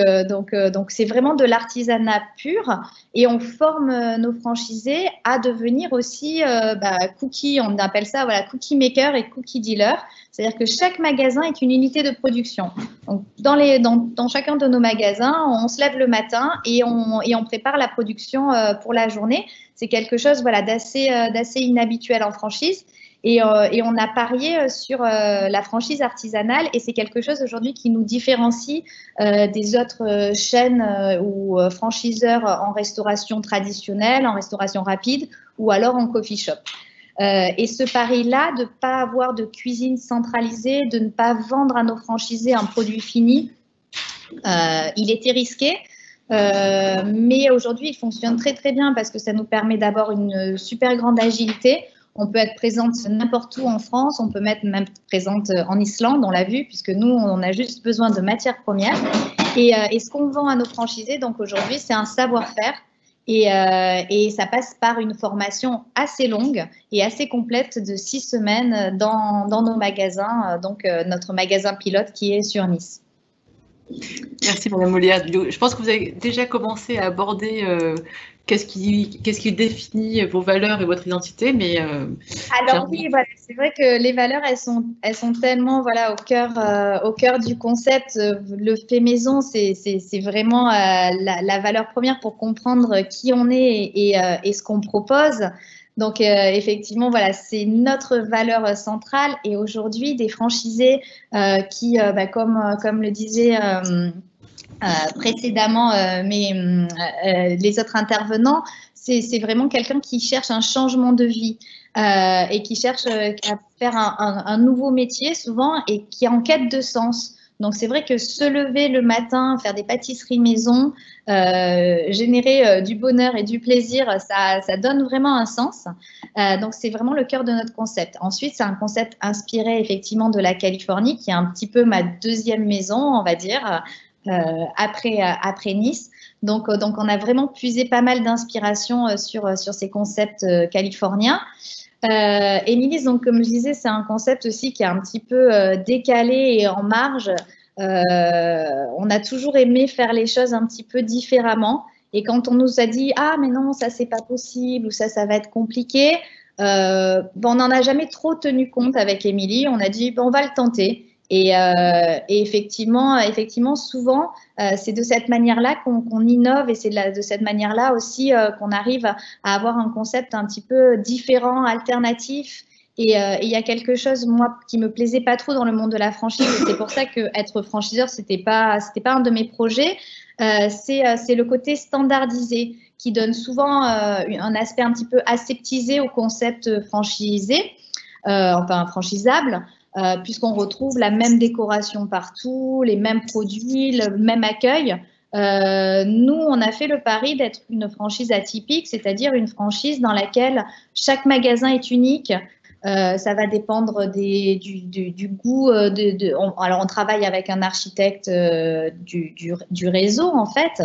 c'est vraiment de l'artisanat pur, et on forme nos franchisés à devenir aussi cookie, on appelle ça cookie maker et cookie dealer, c'est-à-dire que chaque magasin est une unité de production. Donc dans chacun de nos magasins, on se lève le matin et on prépare la production pour la journée. C'est quelque chose d'assez inhabituel en franchise. Et on a parié sur la franchise artisanale, et c'est quelque chose aujourd'hui qui nous différencie des autres chaînes ou franchiseurs en restauration traditionnelle, en restauration rapide ou alors en coffee shop. Et ce pari-là, de ne pas avoir de cuisine centralisée, de ne pas vendre à nos franchisés un produit fini, il était risqué. Mais aujourd'hui, il fonctionne très très bien parce que ça nous permet d'avoir une super grande agilité. On peut être présente n'importe où en France, on peut être même présente en Islande, on l'a vu, puisque nous, on a juste besoin de matières premières. Et ce qu'on vend à nos franchisés, donc aujourd'hui, c'est un savoir-faire. Et ça passe par une formation assez longue et assez complète de 6 semaines dans nos magasins, donc notre magasin pilote qui est sur Nice.
Merci Madame Molière. Je pense que vous avez déjà commencé à aborder qu'est-ce qui définit vos valeurs et votre identité, mais
alors oui, c'est vrai que les valeurs, elles sont tellement au cœur du concept. Le fait maison, c'est vraiment la valeur première pour comprendre qui on est et ce qu'on propose. Donc effectivement, c'est notre valeur centrale. Et aujourd'hui, des franchisés qui, comme le disait précédemment les autres intervenants, c'est vraiment quelqu'un qui cherche un changement de vie et qui cherche à faire un nouveau métier souvent, et qui est en quête de sens. Donc c'est vrai que se lever le matin, faire des pâtisseries maison, générer du bonheur et du plaisir, ça donne vraiment un sens. Donc c'est vraiment le cœur de notre concept. Ensuite, c'est un concept inspiré effectivement de la Californie, qui est un petit peu ma deuxième maison, on va dire, après Nice. Donc on a vraiment puisé pas mal d'inspiration sur ces concepts californiens. Émilie, donc comme je disais, c'est un concept aussi qui est un petit peu décalé et en marge. On a toujours aimé faire les choses un petit peu différemment. Et quand on nous a dit « Ah, mais non, ça, c'est pas possible » ou « Ça va être compliqué », On n'en a jamais trop tenu compte avec Émilie. On a dit, on va le tenter. Et effectivement, souvent, c'est de cette manière-là qu'on innove et c'est de cette manière-là aussi qu'on arrive à avoir un concept un petit peu différent, alternatif. Et il y a quelque chose, moi, qui me plaisait pas trop dans le monde de la franchise. Et c'est pour ça que être franchiseur, c'était pas un de mes projets. C'est le côté standardisé qui donne souvent un aspect un petit peu aseptisé au concept franchisé, enfin franchisable. Puisqu'on retrouve la même décoration partout, les mêmes produits, le même accueil. Nous, on a fait le pari d'être une franchise atypique, c'est-à-dire une franchise dans laquelle chaque magasin est unique. Ça va dépendre du goût. Alors, on travaille avec un architecte du réseau, en fait.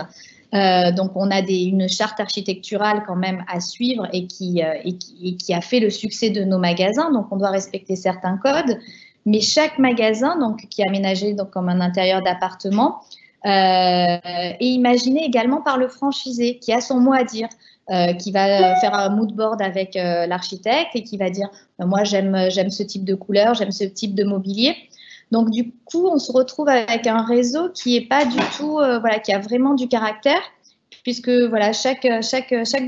Donc, on a une charte architecturale quand même à suivre et qui a fait le succès de nos magasins. Donc, on doit respecter certains codes. Mais chaque magasin, donc, qui est aménagé donc, comme un intérieur d'appartement, est imaginé également par le franchisé qui a son mot à dire, qui va faire un mood board avec l'architecte et qui va dire moi, j'aime ce type de couleur, j'aime ce type de mobilier. Donc, du coup, on se retrouve avec un réseau qui est pas du tout, voilà, qui a vraiment du caractère, puisque voilà, chaque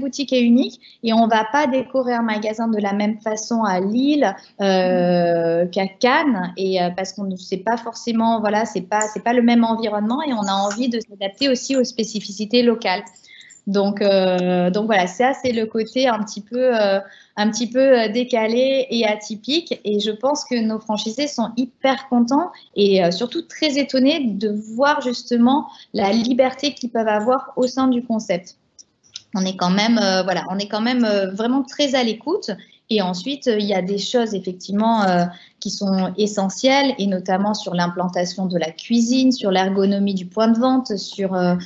boutique est unique et on ne va pas décorer un magasin de la même façon à Lille qu'à Cannes, et parce qu'on ne sait pas forcément, voilà, c'est pas le même environnement et on a envie de s'adapter aussi aux spécificités locales. Donc voilà, ça c'est le côté un petit peu décalé et atypique. Et je pense que nos franchisés sont hyper contents et surtout très étonnés de voir justement la liberté qu'ils peuvent avoir au sein du concept. On est quand même, vraiment très à l'écoute. Et ensuite, il y a des choses effectivement qui sont essentielles, et notamment sur l'implantation de la cuisine, sur l'ergonomie du point de vente, sur la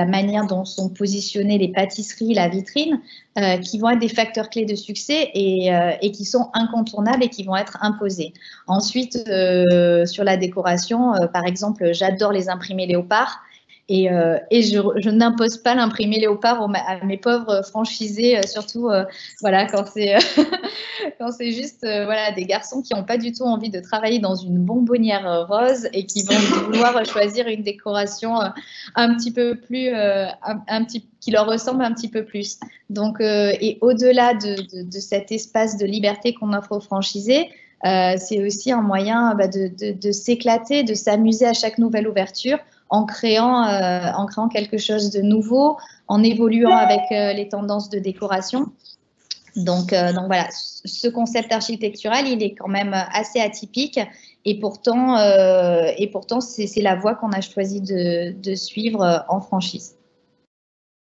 manière dont sont positionnées les pâtisseries, la vitrine, qui vont être des facteurs clés de succès et qui sont incontournables et qui vont être imposés. Ensuite, sur la décoration, par exemple, j'adore les imprimés léopards. Et je n'impose pas l'imprimé léopard à mes pauvres franchisés, surtout voilà, quand c'est juste voilà, des garçons qui n'ont pas du tout envie de travailler dans une bonbonnière rose et qui vont vouloir choisir une décoration un petit peu plus, qui leur ressemble un petit peu plus. Donc, et au-delà de cet espace de liberté qu'on offre aux franchisés, c'est aussi un moyen de s'éclater, de s'amuser à chaque nouvelle ouverture, en créant quelque chose de nouveau, en évoluant avec les tendances de décoration. Donc voilà, ce concept architectural, il est quand même assez atypique et pourtant c'est la voie qu'on a choisi de suivre en franchise.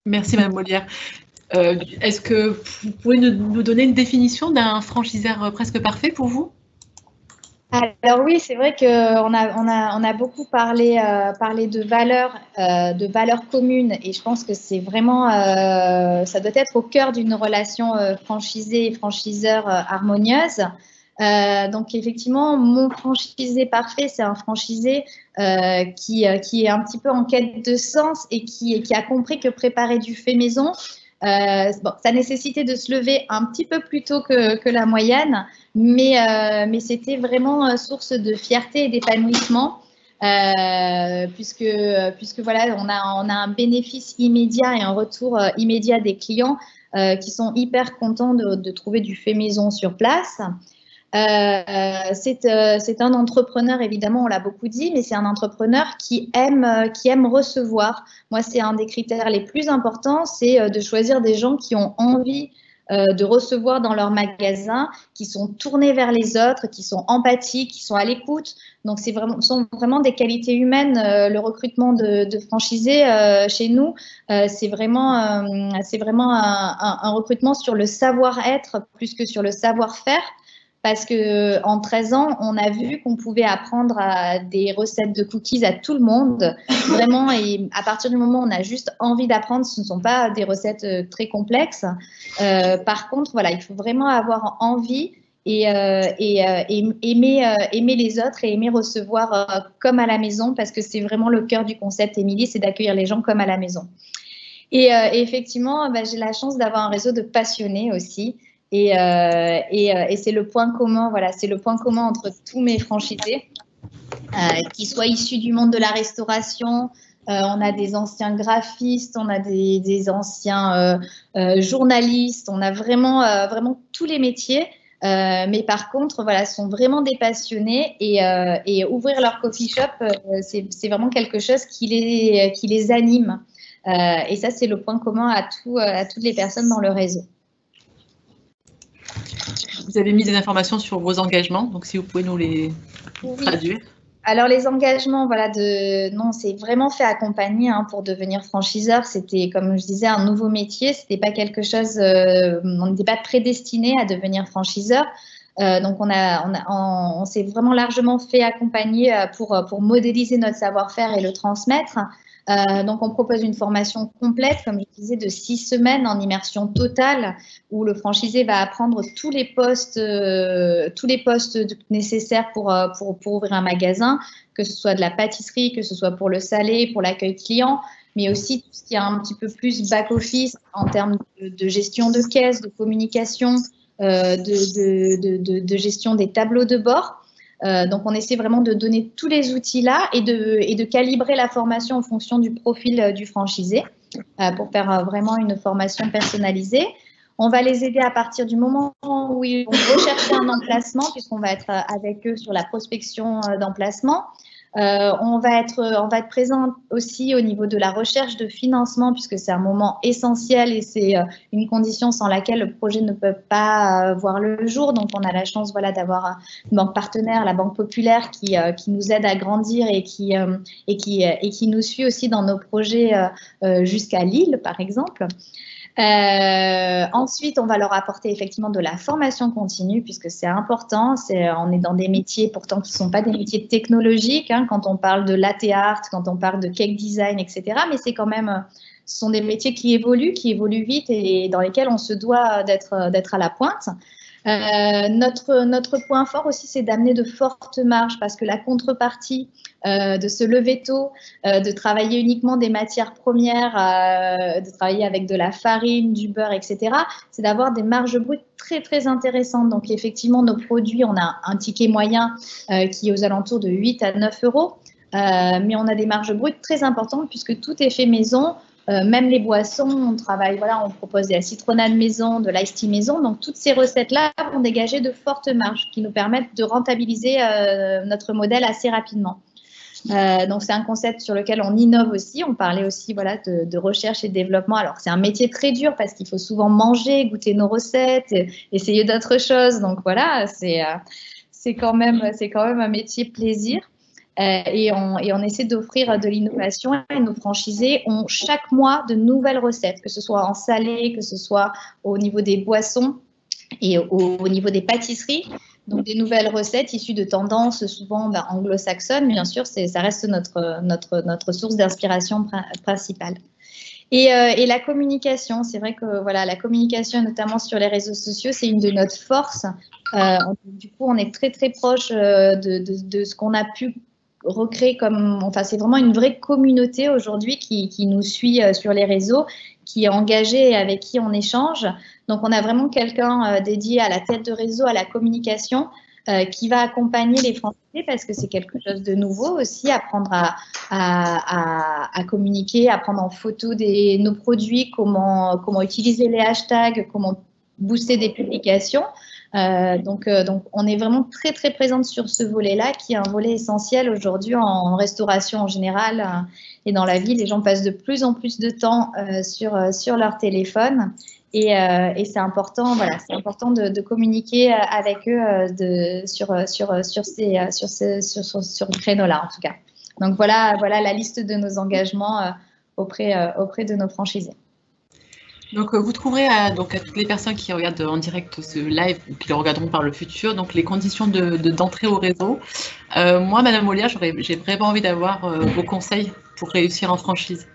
Merci Madame Molière. Est-ce que vous pouvez nous donner une définition d'un franchiseur presque parfait pour vous ?
Alors oui, c'est vrai qu'on a beaucoup parlé de valeurs communes, et je pense que c'est vraiment, ça doit être au cœur d'une relation franchisé et franchiseur harmonieuse. Donc effectivement, mon franchisé parfait, c'est un franchisé qui est un petit peu en quête de sens et qui a compris que préparer du fait maison, ça nécessitait de se lever un petit peu plus tôt que la moyenne, mais c'était vraiment source de fierté et d'épanouissement, puisque voilà, on a un bénéfice immédiat et un retour immédiat des clients qui sont hyper contents de trouver du fait maison sur place. C'est un entrepreneur, évidemment, on l'a beaucoup dit, mais c'est un entrepreneur qui aime recevoir. Moi, c'est un des critères les plus importants, c'est de choisir des gens qui ont envie de recevoir dans leur magasin, qui sont tournés vers les autres, qui sont empathiques, qui sont à l'écoute. Donc, sont vraiment des qualités humaines. Le recrutement de franchisés chez nous, c'est vraiment un recrutement sur le savoir-être plus que sur le savoir-faire. Parce qu'en 13 ans, on a vu qu'on pouvait apprendre des recettes de cookies à tout le monde, vraiment, et à partir du moment où on a juste envie d'apprendre, ce ne sont pas des recettes très complexes. Par contre, voilà, il faut vraiment avoir envie et aimer les autres et aimer recevoir comme à la maison, parce que c'est vraiment le cœur du concept, Émilie, c'est d'accueillir les gens comme à la maison. Et effectivement, j'ai la chance d'avoir un réseau de passionnés aussi. Et c'est le point commun, voilà, c'est le point commun entre tous mes franchisés, qui soient issus du monde de la restauration. On a des anciens graphistes, on a des anciens journalistes, on a vraiment tous les métiers. Mais par contre, voilà, sont vraiment des passionnés et ouvrir leur coffee shop, c'est vraiment quelque chose qui les anime. Et ça, c'est le point commun à toutes les personnes dans le réseau.
Vous avez mis des informations sur vos engagements, donc si vous pouvez nous les traduire.
Alors les engagements, voilà, non, c'est vraiment fait accompagner pour devenir franchiseur. C'était, comme je disais, un nouveau métier. C'était pas quelque chose, on n'était pas prédestiné à devenir franchiseur. Donc on s'est vraiment largement fait accompagner pour modéliser notre savoir-faire et le transmettre. Donc on propose une formation complète, comme je disais, de 6 semaines en immersion totale, où le franchisé va apprendre tous les postes nécessaires pour ouvrir un magasin, que ce soit de la pâtisserie, que ce soit pour le salé, pour l'accueil client, mais aussi tout ce qui est un petit peu plus back-office en termes de gestion de caisse, de communication, de gestion des tableaux de bord. Donc, on essaie vraiment de donner tous les outils là et de calibrer la formation en fonction du profil du franchisé pour faire vraiment une formation personnalisée. On va les aider à partir du moment où ils vont rechercher un emplacement, puisqu'on va être avec eux sur la prospection d'emplacement. On va être présent aussi au niveau de la recherche de financement, puisque c'est un moment essentiel et c'est une condition sans laquelle le projet ne peut pas voir le jour. Donc, on a la chance, voilà, d'avoir une banque partenaire, la Banque Populaire, qui nous aide à grandir et qui nous suit aussi dans nos projets jusqu'à Lille, par exemple. Ensuite, on va leur apporter effectivement de la formation continue, puisque c'est important. On est dans des métiers pourtant qui ne sont pas des métiers technologiques, quand on parle de latte art, quand on parle de cake design, etc. Mais c'est quand même, ce sont des métiers qui évoluent vite et dans lesquels on se doit d'être à la pointe. Notre point fort aussi, c'est d'amener de fortes marges, parce que la contrepartie de se lever tôt, de travailler uniquement des matières premières, de travailler avec de la farine, du beurre, etc., c'est d'avoir des marges brutes très, très intéressantes. Donc, effectivement, nos produits, on a un ticket moyen qui est aux alentours de 8 à 9 euros, mais on a des marges brutes très importantes puisque tout est fait maison. Même les boissons, on travaille, voilà, on propose de la citronnade maison, de l'ice tea maison. Donc, toutes ces recettes-là vont dégager de fortes marges qui nous permettent de rentabiliser notre modèle assez rapidement. Donc, c'est un concept sur lequel on innove aussi. On parlait aussi, voilà, de recherche et de développement. Alors, c'est un métier très dur parce qu'il faut souvent manger, goûter nos recettes, essayer d'autres choses. Donc, voilà, c'est quand même un métier plaisir. Et on essaie d'offrir de l'innovation et nos franchisés ont chaque mois de nouvelles recettes, que ce soit en salé, que ce soit au niveau des boissons et au niveau des pâtisseries. Donc, des nouvelles recettes issues de tendances souvent anglo-saxonnes, bien sûr, ça reste notre source d'inspiration principale. Et la communication, c'est vrai que voilà, la communication, notamment sur les réseaux sociaux, c'est une de nos forces. Du coup, on est très, très proche de ce qu'on a pu recréer c'est vraiment une vraie communauté aujourd'hui qui nous suit sur les réseaux, qui est engagée et avec qui on échange. Donc, on a vraiment quelqu'un dédié à la tête de réseau, à la communication, qui va accompagner les franchisés parce que c'est quelque chose de nouveau aussi, apprendre à communiquer, à prendre en photo nos produits, comment utiliser les hashtags, comment booster des publications. Donc, on est vraiment très, très présente sur ce volet-là, qui est un volet essentiel aujourd'hui en restauration en général et dans la vie. Les gens passent de plus en plus de temps sur leur téléphone et c'est important, voilà, c'est important de communiquer avec eux sur ce créneau-là, en tout cas. Donc, voilà la liste de nos engagements auprès de nos franchisés.
Donc, vous trouverez donc à toutes les personnes qui regardent en direct ce live ou qui le regarderont par le futur, donc les conditions d'entrée au réseau. Moi, Madame Ollier, j'ai vraiment envie d'avoir vos conseils pour réussir en franchise.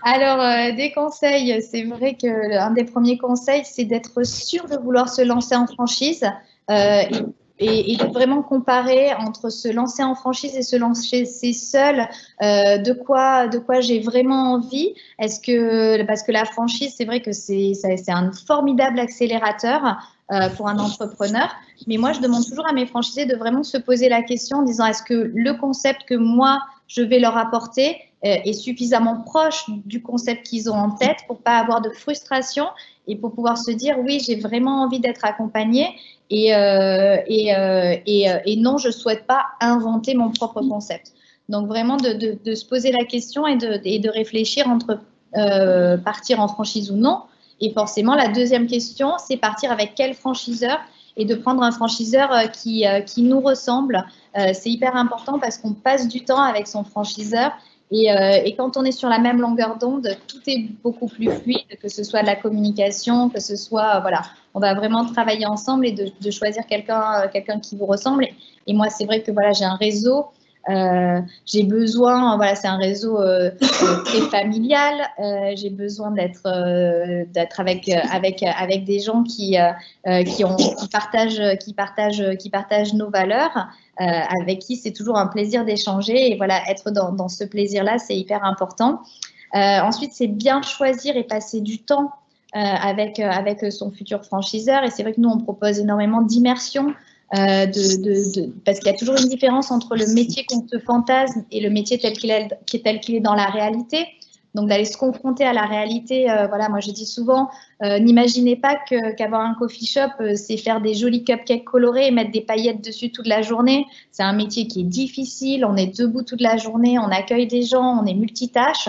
Alors, des conseils, c'est vrai qu'un des premiers conseils, c'est d'être sûr de vouloir se lancer en franchise et et de vraiment comparer entre se lancer en franchise et se lancer seul, de quoi j'ai vraiment envie. Parce que la franchise, c'est vrai que c'est un formidable accélérateur pour un entrepreneur. Mais moi, je demande toujours à mes franchisés de vraiment se poser la question en disant, est-ce que le concept que moi, je vais leur apporter est suffisamment proche du concept qu'ils ont en tête pour pas avoir de frustration et pour pouvoir se dire, oui, j'ai vraiment envie d'être accompagnée. Et non, je ne souhaite pas inventer mon propre concept. Donc, vraiment, de se poser la question et de réfléchir entre partir en franchise ou non. Et forcément, la deuxième question, c'est partir avec quel franchiseur et de prendre un franchiseur qui nous ressemble. C'est hyper important parce qu'on passe du temps avec son franchiseur. Et quand on est sur la même longueur d'onde, tout est beaucoup plus fluide, que ce soit de la communication, que ce soit, voilà, on va vraiment travailler ensemble et de choisir quelqu'un qui vous ressemble. Et moi, c'est vrai que voilà, j'ai un réseau, j'ai besoin, voilà, c'est un réseau très familial, j'ai besoin d'être avec des gens qui partagent nos valeurs. Avec qui c'est toujours un plaisir d'échanger et voilà, être dans ce plaisir-là, c'est hyper important. Ensuite, c'est bien choisir et passer du temps avec son futur franchiseur. Et c'est vrai que nous, on propose énormément d'immersion parce qu'il y a toujours une différence entre le métier qu'on se fantasme et le métier tel qu'il est dans la réalité. Donc, d'aller se confronter à la réalité, voilà, moi je dis souvent, n'imaginez pas qu'avoir un coffee shop, c'est faire des jolis cupcakes colorés et mettre des paillettes dessus toute la journée. C'est un métier qui est difficile, on est debout toute la journée, on accueille des gens, on est multitâche.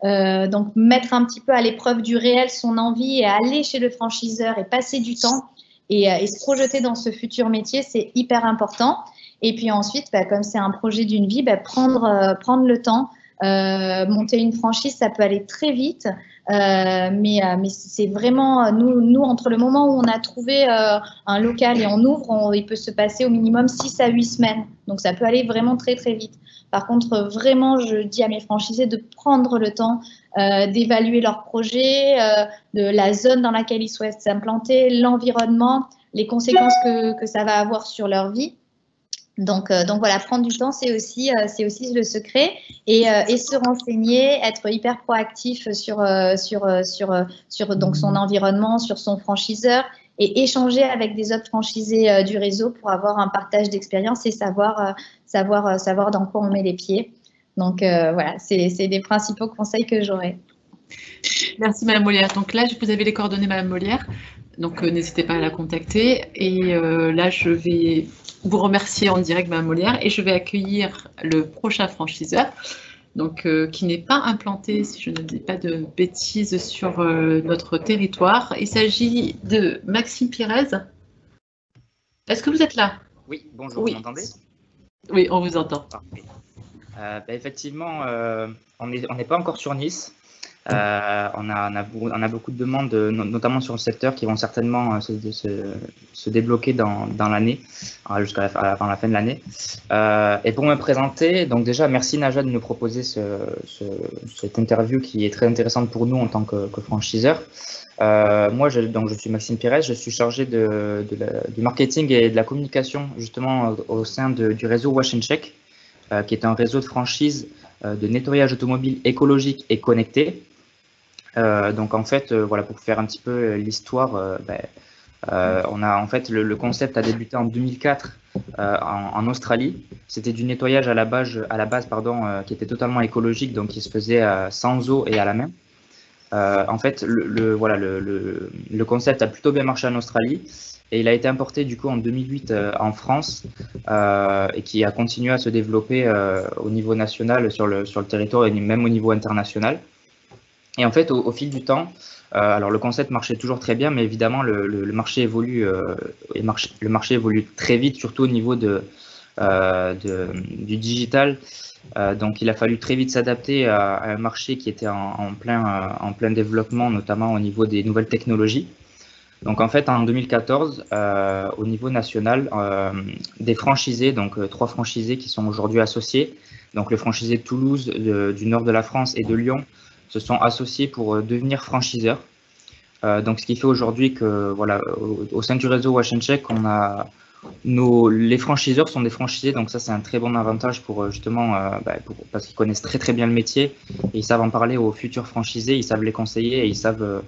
Donc, mettre un petit peu à l'épreuve du réel son envie et aller chez le franchiseur et passer du temps et se projeter dans ce futur métier, c'est hyper important. Et puis ensuite, comme c'est un projet d'une vie, prendre le temps. Monter une franchise, ça peut aller très vite, mais c'est vraiment, nous, entre le moment où on a trouvé un local et on ouvre, il peut se passer au minimum 6 à 8 semaines. Donc, ça peut aller vraiment très, très vite. Par contre, vraiment, je dis à mes franchisés de prendre le temps d'évaluer leur projet, de la zone dans laquelle ils souhaitent s'implanter, l'environnement, les conséquences que ça va avoir sur leur vie. Donc voilà, prendre du temps, c'est aussi le secret et se renseigner, être hyper proactif sur donc son environnement, sur son franchiseur et échanger avec des autres franchisés du réseau pour avoir un partage d'expérience et savoir dans quoi on met les pieds. Donc voilà, c'est les principaux conseils que j'aurais.
Merci Madame Molière. Donc là, vous avez les coordonnées Madame Molière. Donc n'hésitez pas à la contacter. Et là, je vais vous remercier en direct Madame Molière et je vais accueillir le prochain franchiseur, donc qui n'est pas implanté, si je ne dis pas de bêtises, sur notre territoire. Il s'agit de Maxime Pires. Est-ce que vous êtes là?
Oui, bonjour,
oui.
Vous m'entendez?
Oui, on vous entend.
Parfait. Effectivement, on n'est pas encore sur Nice. On a beaucoup de demandes, notamment sur le secteur, qui vont certainement se débloquer dans l'année, jusqu'à avant la fin de l'année. Et pour me présenter, donc déjà, merci Naja de nous proposer cette interview qui est très intéressante pour nous en tant que franchiseur. Moi, je suis Maxime Pires, je suis chargé du marketing et de la communication justement au sein du réseau Wash & Check, qui est un réseau de franchise de nettoyage automobile écologique et connecté. Donc en fait, voilà, pour faire un petit peu l'histoire, on a en fait le concept a débuté en 2004 en Australie. C'était du nettoyage à la base qui était totalement écologique, donc qui se faisait sans eau et à la main. En fait, le concept a plutôt bien marché en Australie et il a été importé du coup en 2008 en France et qui a continué à se développer au niveau national sur le territoire et même au niveau international. Et en fait, au fil du temps, alors le concept marchait toujours très bien, mais évidemment le marché évolue le marché évolue très vite, surtout au niveau du digital. Donc il a fallu très vite s'adapter à un marché qui était en plein développement, notamment au niveau des nouvelles technologies. Donc en fait, en 2014, au niveau national, des franchisés, donc 3 franchisés qui sont aujourd'hui associés, donc le franchisé de Toulouse, du nord de la France et de Lyon, se sont associés pour devenir franchiseurs. Donc ce qui fait aujourd'hui que voilà, au sein du réseau Wash & Check, on les franchiseurs sont des franchisés, donc ça c'est un très bon avantage pour justement parce qu'ils connaissent très très bien le métier et ils savent en parler aux futurs franchisés, ils savent les conseiller et ils savent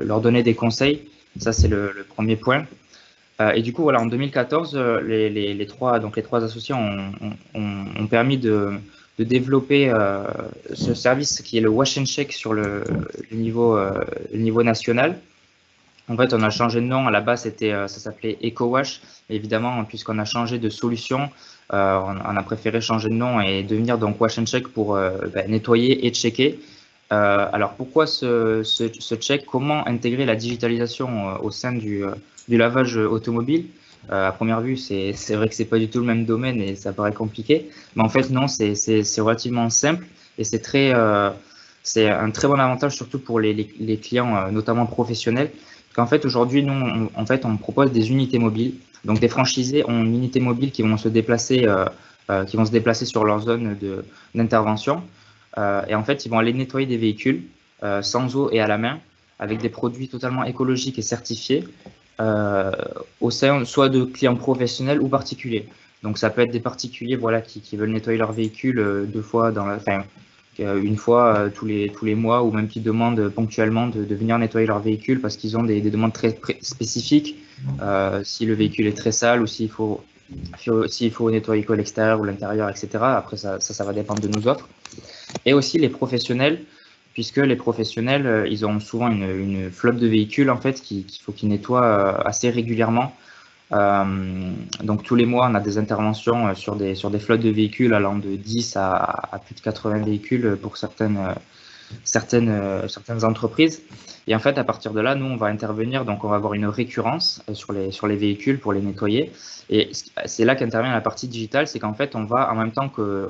leur donner des conseils. Ça c'est le premier point. Et du coup voilà, en 2014, les trois associés ont permis de développer ce service qui est le wash and check sur le niveau national. En fait, on a changé de nom. À la base, ça s'appelait EcoWash. Évidemment, puisqu'on a changé de solution, on a préféré changer de nom et devenir donc Wash and Check pour nettoyer et checker. Alors, pourquoi ce check? Comment intégrer la digitalisation au sein du lavage automobile? À première vue, c'est vrai que c'est pas du tout le même domaine et ça paraît compliqué. Mais en fait, non, c'est relativement simple et c'est un très bon avantage, surtout pour les clients, notamment professionnels. En fait, aujourd'hui, nous, on propose des unités mobiles. Donc, des franchisés ont une unité mobile qui vont se déplacer sur leur zone d'intervention. Et en fait, ils vont aller nettoyer des véhicules sans eau et à la main, avec des produits totalement écologiques et certifiés, au sein soit de clients professionnels ou particuliers. Donc, ça peut être des particuliers, voilà, qui veulent nettoyer leur véhicule une fois tous les mois, ou même qui demandent ponctuellement de venir nettoyer leur véhicule parce qu'ils ont des demandes très spécifiques, si le véhicule est très sale ou s'il faut nettoyer que l'extérieur ou l'intérieur, etc. Après, ça va dépendre de nous autres. Et aussi les professionnels, puisque les professionnels, ils ont souvent une flotte de véhicules en fait qu'il faut qu'ils nettoient assez régulièrement. Donc tous les mois, on a des interventions sur des flottes de véhicules allant de 10 à plus de 80 véhicules pour certaines entreprises. Et en fait, à partir de là, nous, on va intervenir, donc on va avoir une récurrence sur les véhicules pour les nettoyer. Et c'est là qu'intervient la partie digitale, c'est qu'en fait, on va, en même temps que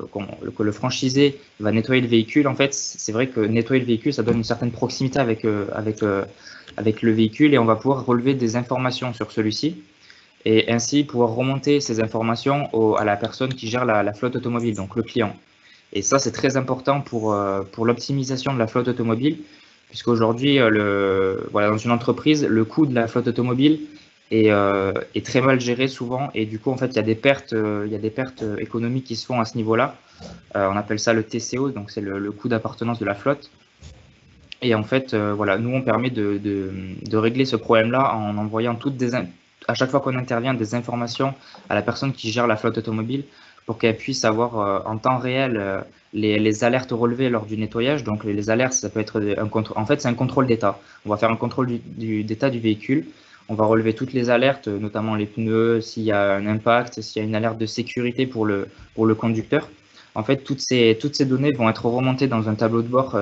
le franchisé va nettoyer le véhicule, en fait, c'est vrai que nettoyer le véhicule, ça donne une certaine proximité avec le véhicule et on va pouvoir relever des informations sur celui-ci. Et ainsi pouvoir remonter ces informations à la personne qui gère la flotte automobile, donc le client. Et ça, c'est très important pour l'optimisation de la flotte automobile, puisqu'aujourd'hui, dans une entreprise, le coût de la flotte automobile est très mal géré souvent, et du coup, en fait, il y a des pertes économiques qui se font à ce niveau-là. On appelle ça le TCO, donc c'est le coût d'appartenance de la flotte. Et en fait, nous, on permet de régler ce problème-là en envoyant à chaque fois qu'on intervient, des informations à la personne qui gère la flotte automobile pour qu'elle puisse avoir en temps réel les alertes relevées lors du nettoyage. Donc les alertes, ça peut être c'est un contrôle d'état. On va faire un contrôle d'état du véhicule. On va relever toutes les alertes, notamment les pneus, s'il y a un impact, s'il y a une alerte de sécurité pour le conducteur. En fait, toutes ces données vont être remontées dans un tableau de bord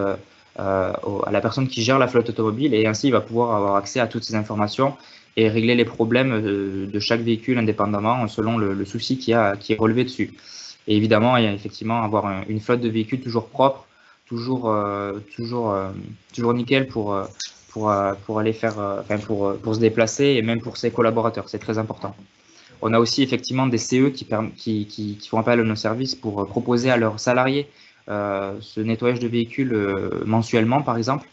à la personne qui gère la flotte automobile, et ainsi il va pouvoir avoir accès à toutes ces informations et régler les problèmes de chaque véhicule indépendamment selon le souci qui est relevé dessus. Et évidemment, il y a effectivement avoir une flotte de véhicules toujours propre, toujours nickel pour aller pour se déplacer, et même pour ses collaborateurs, c'est très important. On a aussi effectivement des CE qui font appel à nos services pour proposer à leurs salariés ce nettoyage de véhicules mensuellement, par exemple.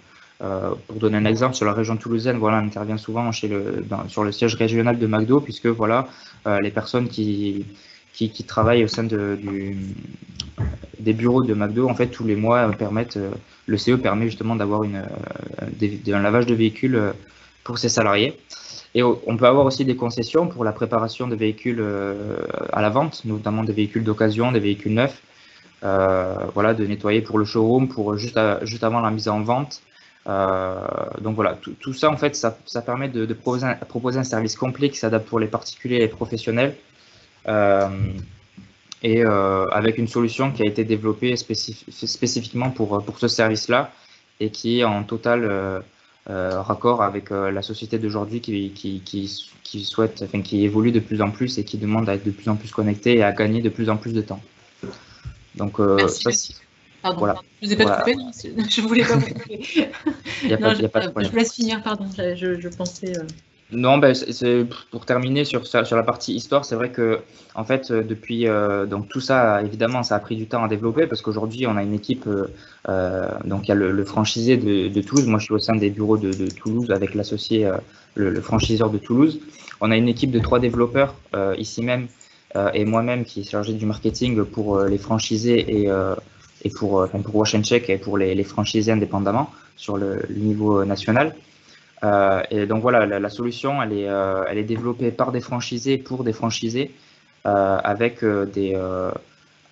Pour donner un exemple, sur la région toulousaine, on intervient souvent sur le siège régional de McDo, puisque les personnes qui travaillent au sein des bureaux de McDo, en fait, tous les mois le CE permet justement d'avoir un lavage de véhicules pour ses salariés. Et on peut avoir aussi des concessions pour la préparation de véhicules à la vente, notamment des véhicules d'occasion, des véhicules neufs, de nettoyer pour le showroom, pour juste avant la mise en vente. Donc voilà, tout ça en fait, ça permet de proposer un service complet qui s'adapte pour les particuliers et les professionnels, avec une solution qui a été développée spécifiquement pour ce service-là, et qui est en total raccord avec la société d'aujourd'hui qui souhaite, qui évolue de plus en plus et qui demande à être de plus en plus connectée et à gagner de plus en plus de temps. Donc
merci. Pardon, voilà. Je ne vous ai pas coupé, je ne voulais pas vous couper.
Il n'y a pas de problème.
Je vous laisse finir, pardon, je pensais…
Non, ben, pour terminer sur la partie histoire, c'est vrai que en fait depuis donc tout ça évidemment ça a pris du temps à développer parce qu'aujourd'hui on a une équipe donc il y a le franchisé de Toulouse. Moi je suis au sein des bureaux de Toulouse avec l'associé le franchiseur de Toulouse. On a une équipe de 3 développeurs ici même et moi-même qui est chargé du marketing pour les franchisés et pour Wash and Check et pour les franchisés indépendamment sur le niveau national. Et donc voilà, la solution, elle est développée par des franchisés pour des franchisés avec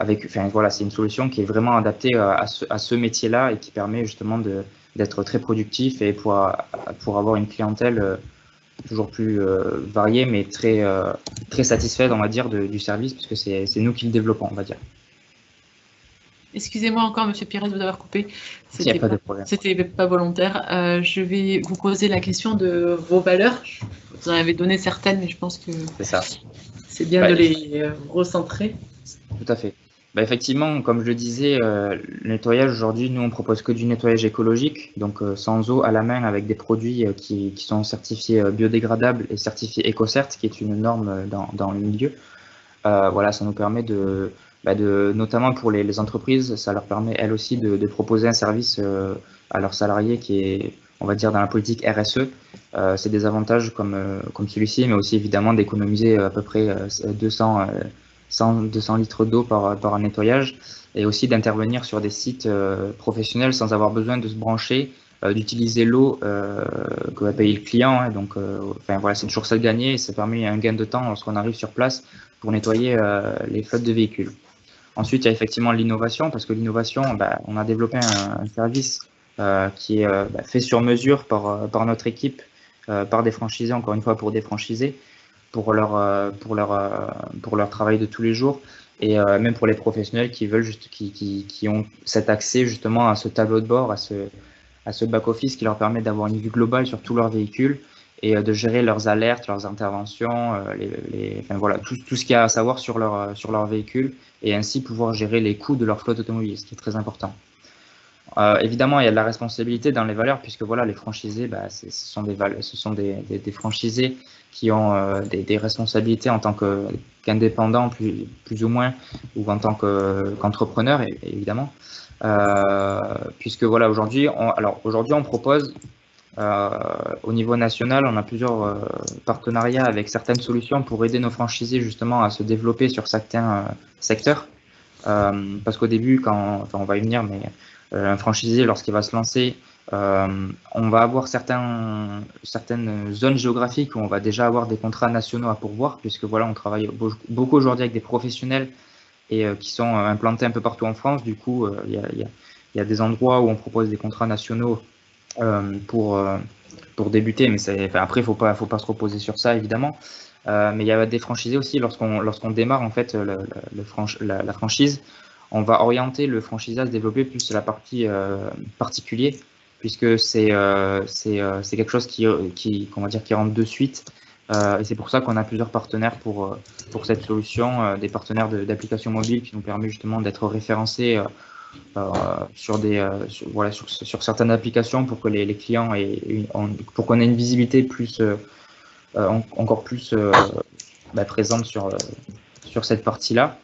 enfin voilà, c'est une solution qui est vraiment adaptée à ce métier-là et qui permet justement d'être très productif et pour avoir une clientèle toujours plus variée, mais très satisfaite, on va dire, du service, puisque c'est nous qui le développons, on va dire.
Excusez-moi encore, Monsieur Pires, de vous avoir coupé.
Il n'y a pas de problème.
C'était pas volontaire. Je vais vous poser la question de vos valeurs. Vous en avez donné certaines, mais je pense que c'est bien de les recentrer.
Tout à fait. Effectivement, comme je le disais, le nettoyage aujourd'hui, nous on propose que du nettoyage écologique, donc sans eau, à la main, avec des produits qui sont certifiés biodégradables et certifiés EcoCert, qui est une norme dans le milieu. Voilà, ça nous permet notamment pour les entreprises, ça leur permet elles aussi de proposer un service à leurs salariés qui est, on va dire, dans la politique RSE. C'est des avantages comme celui-ci, mais aussi évidemment d'économiser à peu près 200 litres d'eau par nettoyage et aussi d'intervenir sur des sites professionnels sans avoir besoin de se brancher, d'utiliser l'eau que va payer le client. Hein, donc, enfin, voilà, c'est toujours ça de gagner et ça permet un gain de temps lorsqu'on arrive sur place pour nettoyer les flottes de véhicules. Ensuite, il y a effectivement l'innovation, parce que l'innovation, on a développé un service qui est fait sur mesure par notre équipe, par des franchisés, encore une fois pour des franchisés, pour leur travail de tous les jours, et même pour les professionnels qui veulent qui ont cet accès justement à ce tableau de bord, à ce back-office qui leur permet d'avoir une vue globale sur tous leurs véhicules et de gérer leurs alertes, leurs interventions, enfin, voilà, tout ce qu'il y a à savoir sur leur véhicule et ainsi pouvoir gérer les coûts de leur flotte automobile, ce qui est très important. Évidemment, il y a de la responsabilité dans les valeurs puisque voilà, les franchisés, ce sont des franchisés qui ont des responsabilités en tant qu'indépendants plus ou moins ou en tant qu'entrepreneurs évidemment. Puisque voilà, aujourd'hui on propose au niveau national, on a plusieurs partenariats avec certaines solutions pour aider nos franchisés justement à se développer sur certains secteurs. Parce qu'au début, on va y venir, mais un franchisé, lorsqu'il va se lancer, on va avoir certaines zones géographiques où on va déjà avoir des contrats nationaux à pourvoir, puisque voilà, on travaille beaucoup aujourd'hui avec des professionnels et qui sont implantés un peu partout en France. Du coup, il y a des endroits où on propose des contrats nationaux pour débuter, mais après il faut pas se reposer sur ça évidemment, mais il y a des franchisés aussi lorsqu'on démarre en fait la franchise, on va orienter le franchisé à se développer plus sur la partie particulier, puisque c'est quelque chose qui rentre de suite, et c'est pour ça qu'on a plusieurs partenaires pour cette solution, des partenaires d'applications mobiles qui nous permet justement d'être référencés sur certaines applications pour que les clients pour qu'on ait une visibilité encore plus présente sur cette partie-là.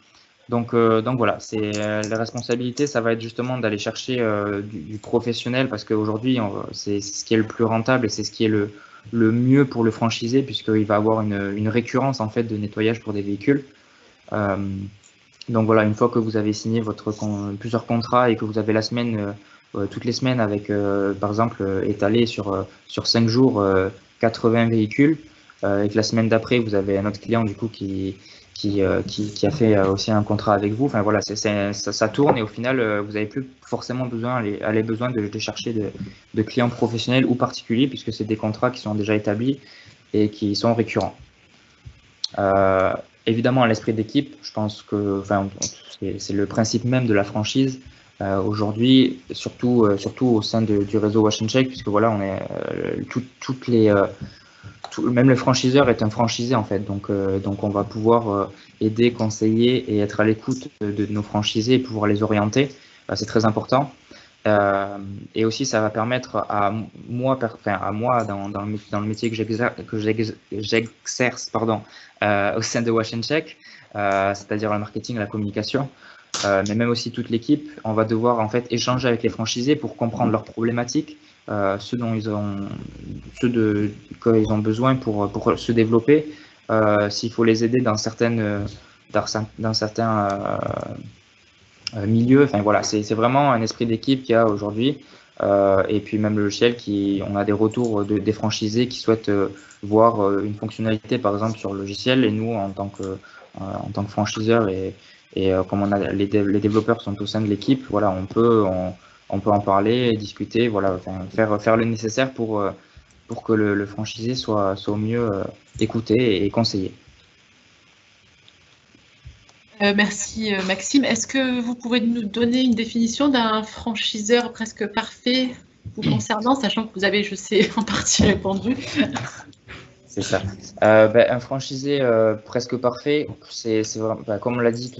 Donc voilà, c'est la responsabilité, ça va être justement d'aller chercher du professionnel parce qu'aujourd'hui c'est ce qui est le plus rentable et c'est ce qui est le mieux pour le franchisé puisqu'il va avoir une récurrence en fait de nettoyage pour des véhicules. Donc voilà, une fois que vous avez signé plusieurs contrats et que vous avez la semaine, toutes les semaines avec, par exemple, étalé sur 5 jours 80 véhicules, et que la semaine d'après, vous avez un autre client du coup qui a fait aussi un contrat avec vous. Enfin voilà, ça tourne et au final, vous n'avez plus forcément besoin de chercher de clients professionnels ou particuliers puisque c'est des contrats qui sont déjà établis et qui sont récurrents. Évidemment, à l'esprit d'équipe, je pense que c'est le principe même de la franchise aujourd'hui, surtout au sein du réseau Wash and Check, puisque voilà, on est même le franchiseur est un franchisé en fait, donc on va pouvoir aider, conseiller et être à l'écoute de nos franchisés et pouvoir les orienter. C'est très important. Et aussi, ça va permettre à moi, dans le métier que j'exerce au sein de Wash & Check, c'est-à-dire le marketing, la communication, mais même aussi toute l'équipe, on va devoir en fait échanger avec les franchisés pour comprendre leurs problématiques, ce quoi ils ont besoin pour se développer, s'il faut les aider dans certains milieu. Enfin voilà, c'est vraiment un esprit d'équipe qu'il y a aujourd'hui. Et puis même le logiciel, on a des retours des franchisés qui souhaitent voir une fonctionnalité par exemple sur le logiciel, et nous en tant que franchiseurs et comme les développeurs sont au sein de l'équipe, voilà, on peut en parler, discuter, voilà, enfin, faire le nécessaire pour que le franchisé soit au mieux écouté et conseillé.
Merci Maxime. Est-ce que vous pouvez nous donner une définition d'un franchiseur presque parfait vous concernant, sachant que vous avez, je sais, en partie répondu?
C'est ça. Un franchisé presque parfait, c'est vraiment, comme on l'a dit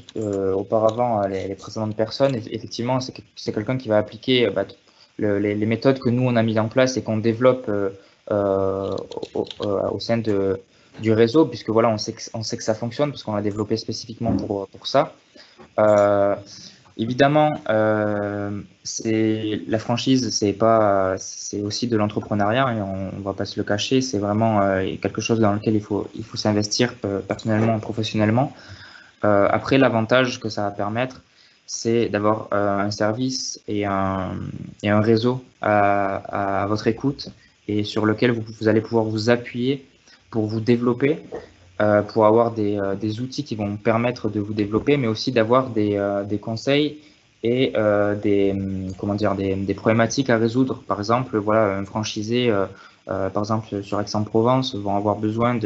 auparavant, les précédentes personnes, effectivement, c'est quelqu'un qui va appliquer les méthodes que nous, on a mises en place et qu'on développe au sein du réseau, puisque voilà, on sait que ça fonctionne, parce qu'on l'a développé spécifiquement pour ça. Évidemment, la franchise, c'est aussi de l'entrepreneuriat, et on va pas se le cacher, c'est vraiment quelque chose dans lequel il faut s'investir personnellement, professionnellement. Après, l'avantage que ça va permettre, c'est d'avoir un service et un réseau à votre écoute, et sur lequel vous allez pouvoir vous appuyer pour vous développer, pour avoir des outils qui vont permettre de vous développer, mais aussi d'avoir des conseils et des problématiques à résoudre. Par exemple, voilà, un franchisé, par exemple sur Aix-en-Provence, vont avoir besoin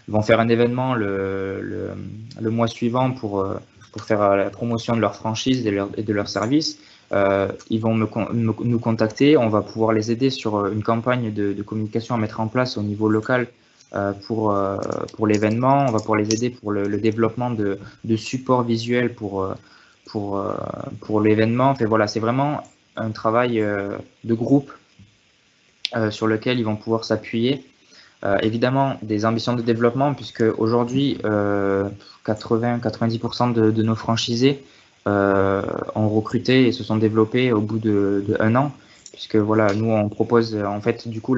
vont faire un événement le mois suivant pour faire la promotion de leur franchise et de leur service. Ils vont nous contacter, on va pouvoir les aider sur une campagne de communication à mettre en place au niveau local pour l'événement. On va pouvoir les aider pour le développement de supports visuels pour l'événement. Enfin, voilà, c'est vraiment un travail de groupe sur lequel ils vont pouvoir s'appuyer. Évidemment, des ambitions de développement, puisque aujourd'hui, 80-90% de nos franchisés ont recruté et se sont développés au bout de 1 an, puisque voilà, nous on propose en fait du coup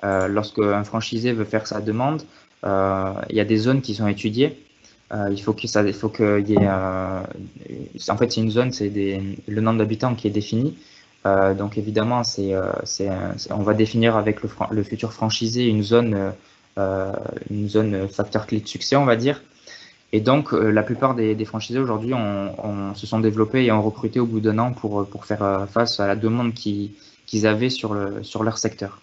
lorsque un franchisé veut faire sa demande, il y a des zones qui sont étudiées. Il faut qu'il y ait en fait c'est une zone, c'est le nombre d'habitants qui est défini. Donc évidemment, on va définir avec le futur franchisé une zone facteur clé de succès, on va dire. Et donc, la plupart des franchisés aujourd'hui se sont développés et ont recruté au bout d'1 an pour faire face à la demande qu'ils avaient sur leur secteur.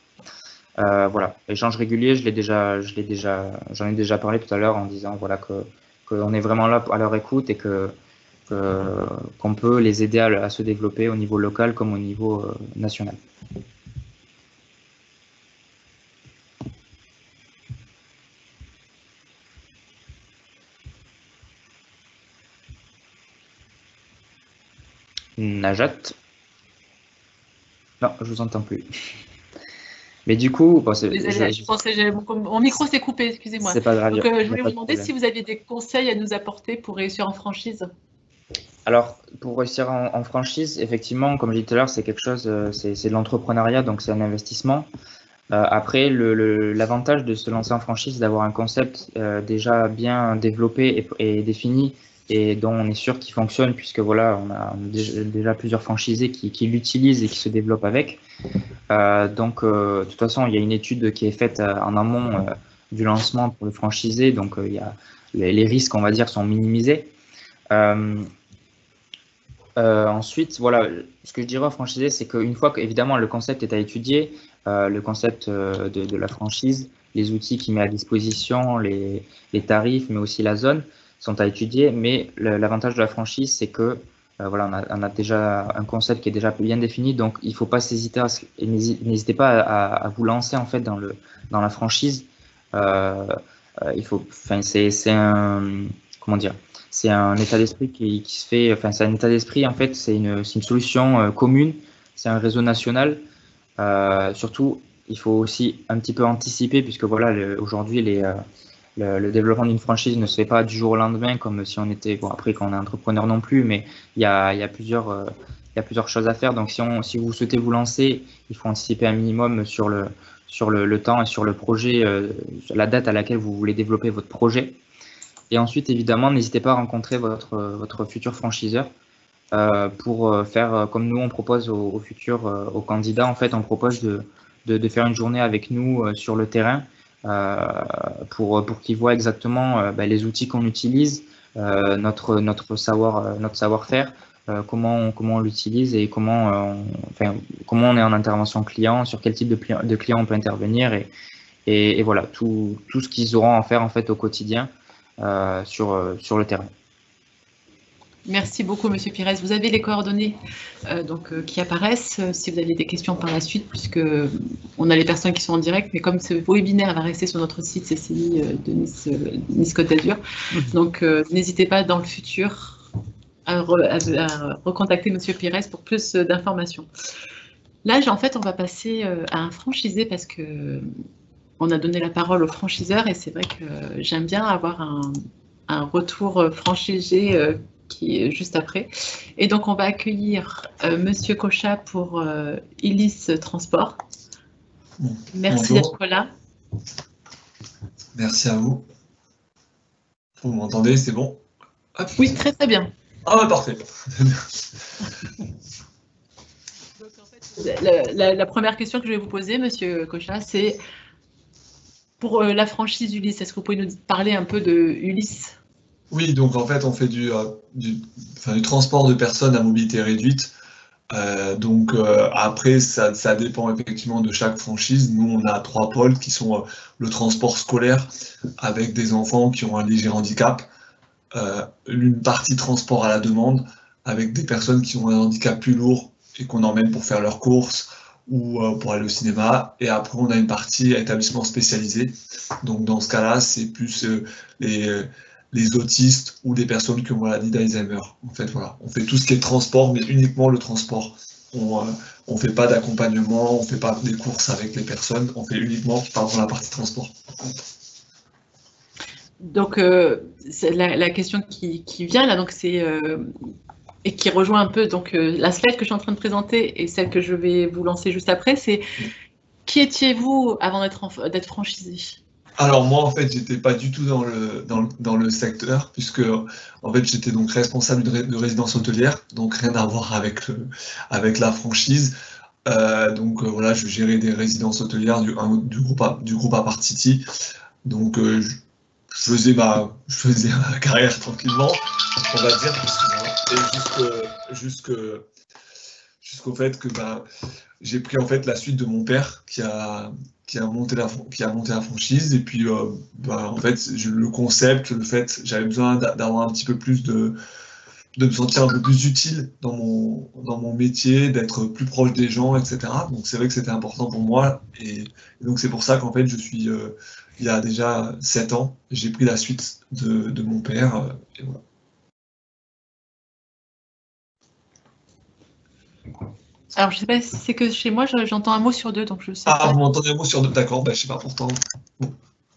Voilà, échange régulier, j'en ai déjà parlé tout à l'heure en disant voilà qu'on est vraiment là à leur écoute et qu'on peut les aider à se développer au niveau local comme au niveau national. Najat? Non, je vous entends plus. Mais du coup, bon,
désolée, je pensais que mon micro s'est coupé, excusez-moi.
C'est pas grave.
Donc, je voulais vous demander si vous aviez des conseils à nous apporter pour réussir en franchise.
Alors, pour réussir en franchise, effectivement, comme je disais tout à l'heure, c'est quelque chose, c'est de l'entrepreneuriat, donc c'est un investissement. Après, l'avantage de se lancer en franchise, c'est d'avoir un concept déjà bien développé et défini, et dont on est sûr qu'il fonctionne, puisque voilà, on a déjà plusieurs franchisés qui l'utilisent et qui se développent avec. Donc, de toute façon, il y a une étude qui est faite en amont du lancement pour le franchisé, donc il y a les risques, on va dire, sont minimisés. Ensuite, voilà, ce que je dirais aux franchisés, c'est qu'une fois qu'évidemment le concept est à étudier, le concept de la franchise, les outils qu'il met à disposition, les tarifs, mais aussi la zone, sont à étudier. Mais l'avantage de la franchise, c'est que voilà, on a déjà un concept qui est déjà bien défini, donc il ne faut pas s'hésiter et n'hésitez pas à vous lancer en fait dans la franchise. C'est un, comment dire, c'est un état d'esprit qui se fait, enfin c'est un état d'esprit en fait, c'est une solution commune, c'est un réseau national. Surtout, il faut aussi un petit peu anticiper puisque voilà, aujourd'hui le développement d'une franchise ne se fait pas du jour au lendemain comme si on était, bon après quand on est entrepreneur non plus, mais il y a plusieurs choses à faire. Donc si vous souhaitez vous lancer, il faut anticiper un minimum sur le temps et sur le projet, sur la date à laquelle vous voulez développer votre projet. Et ensuite, évidemment, n'hésitez pas à rencontrer votre futur franchiseur pour faire comme nous, on propose aux candidats, en fait, on propose de faire une journée avec nous sur le terrain pour qu'ils voient exactement les outils qu'on utilise, notre savoir-faire, comment on l'utilise et comment on est en intervention client, sur quel type de client on peut intervenir et voilà, tout ce qu'ils auront à faire en fait au quotidien sur le terrain.
Merci beaucoup, Monsieur Pires. Vous avez les coordonnées qui apparaissent si vous avez des questions par la suite, puisque on a les personnes qui sont en direct, mais comme ce webinaire va rester sur notre site CCI de Nice Côte d'Azur, donc n'hésitez pas dans le futur à recontacter Monsieur Pires pour plus d'informations. Là, en fait, on va passer à un franchisé parce que on a donné la parole aux franchiseurs et c'est vrai que j'aime bien avoir un retour franchisé qui est juste après. Et donc, on va accueillir Monsieur Cochat pour Illis Transport. Merci d'être là.
Merci à vous. Vous m'entendez, c'est bon?
Hop. Oui, très très bien.
Ah ouais, parfait.
Donc, en fait, la première question que je vais vous poser, Monsieur Cochat, c'est pour la franchise Ulysse. Est-ce que vous pouvez nous parler un peu de Ulysse?
Oui, donc en fait, on fait du transport de personnes à mobilité réduite. Après, ça dépend effectivement de chaque franchise. Nous, on a 3 pôles qui sont le transport scolaire avec des enfants qui ont un léger handicap, une partie transport à la demande avec des personnes qui ont un handicap plus lourd et qu'on emmène pour faire leurs courses ou pour aller au cinéma. Et après, on a une partie établissement spécialisé. Donc, dans ce cas-là, c'est plus les autistes ou des personnes qui ont maladie d'Alzheimer. En fait, voilà, on fait tout ce qui est transport, mais uniquement le transport. On ne fait pas d'accompagnement, on ne fait pas des courses avec les personnes, on fait uniquement la partie transport.
Donc, la question qui vient là, donc c'est et qui rejoint un peu donc la slide que je suis en train de présenter et celle que je vais vous lancer juste après, c'est qui étiez-vous avant d'être franchisé?
Alors moi, en fait, j'étais pas du tout dans le secteur, puisque en fait, j'étais donc responsable de résidence hôtelière, donc rien à voir avec la franchise. Voilà, je gérais des résidences hôtelières du groupe Apart City. Donc je faisais ma carrière tranquillement, on va dire, jusqu'au fait que j'ai pris en fait la suite de mon père qui a monté la franchise et puis en fait le concept, j'avais besoin d'avoir un petit peu plus de me sentir un peu plus utile dans mon métier, d'être plus proche des gens, etc. Donc c'est vrai que c'était important pour moi et donc c'est pour ça qu'en fait je suis il y a déjà 7 ans, j'ai pris la suite de mon père et voilà.
Alors, je ne sais pas si c'est que chez moi, j'entends un mot sur 2, donc je sais pas.
Ah, vous m'entendez un mot sur 2, d'accord, je ne sais pas pourtant. Bon.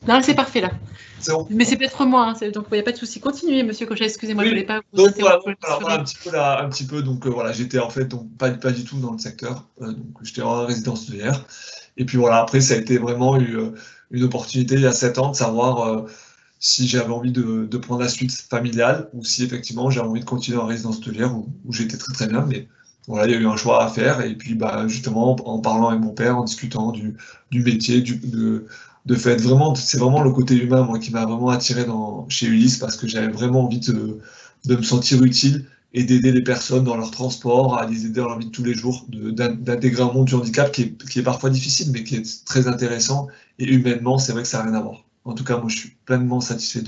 Non, c'est parfait là.
C'est bon.
Mais c'est peut-être moi, donc il n'y a pas de souci. Continuez, Monsieur Cochat, excusez-moi,
oui.
Je ne voulais pas vous
interrompre. Voilà, un petit peu, donc voilà, j'étais en fait donc, pas du tout dans le secteur, donc j'étais en résidence hôtelière. Et puis voilà, après, ça a été vraiment une opportunité il y a 7 ans de savoir si j'avais envie de prendre la suite familiale ou si effectivement j'avais envie de continuer en résidence hôtelière où j'étais très très bien. Mais voilà, il y a eu un choix à faire et puis justement en parlant avec mon père, en discutant du métier, de fait, vraiment, c'est vraiment le côté humain moi qui m'a vraiment attiré chez Ulysse parce que j'avais vraiment envie de me sentir utile et d'aider les personnes dans leur transport, à les aider dans leur vie de tous les jours, d'intégrer un monde du handicap qui est parfois difficile mais qui est très intéressant et humainement, c'est vrai que ça n'a rien à voir. En tout cas, moi je suis pleinement satisfait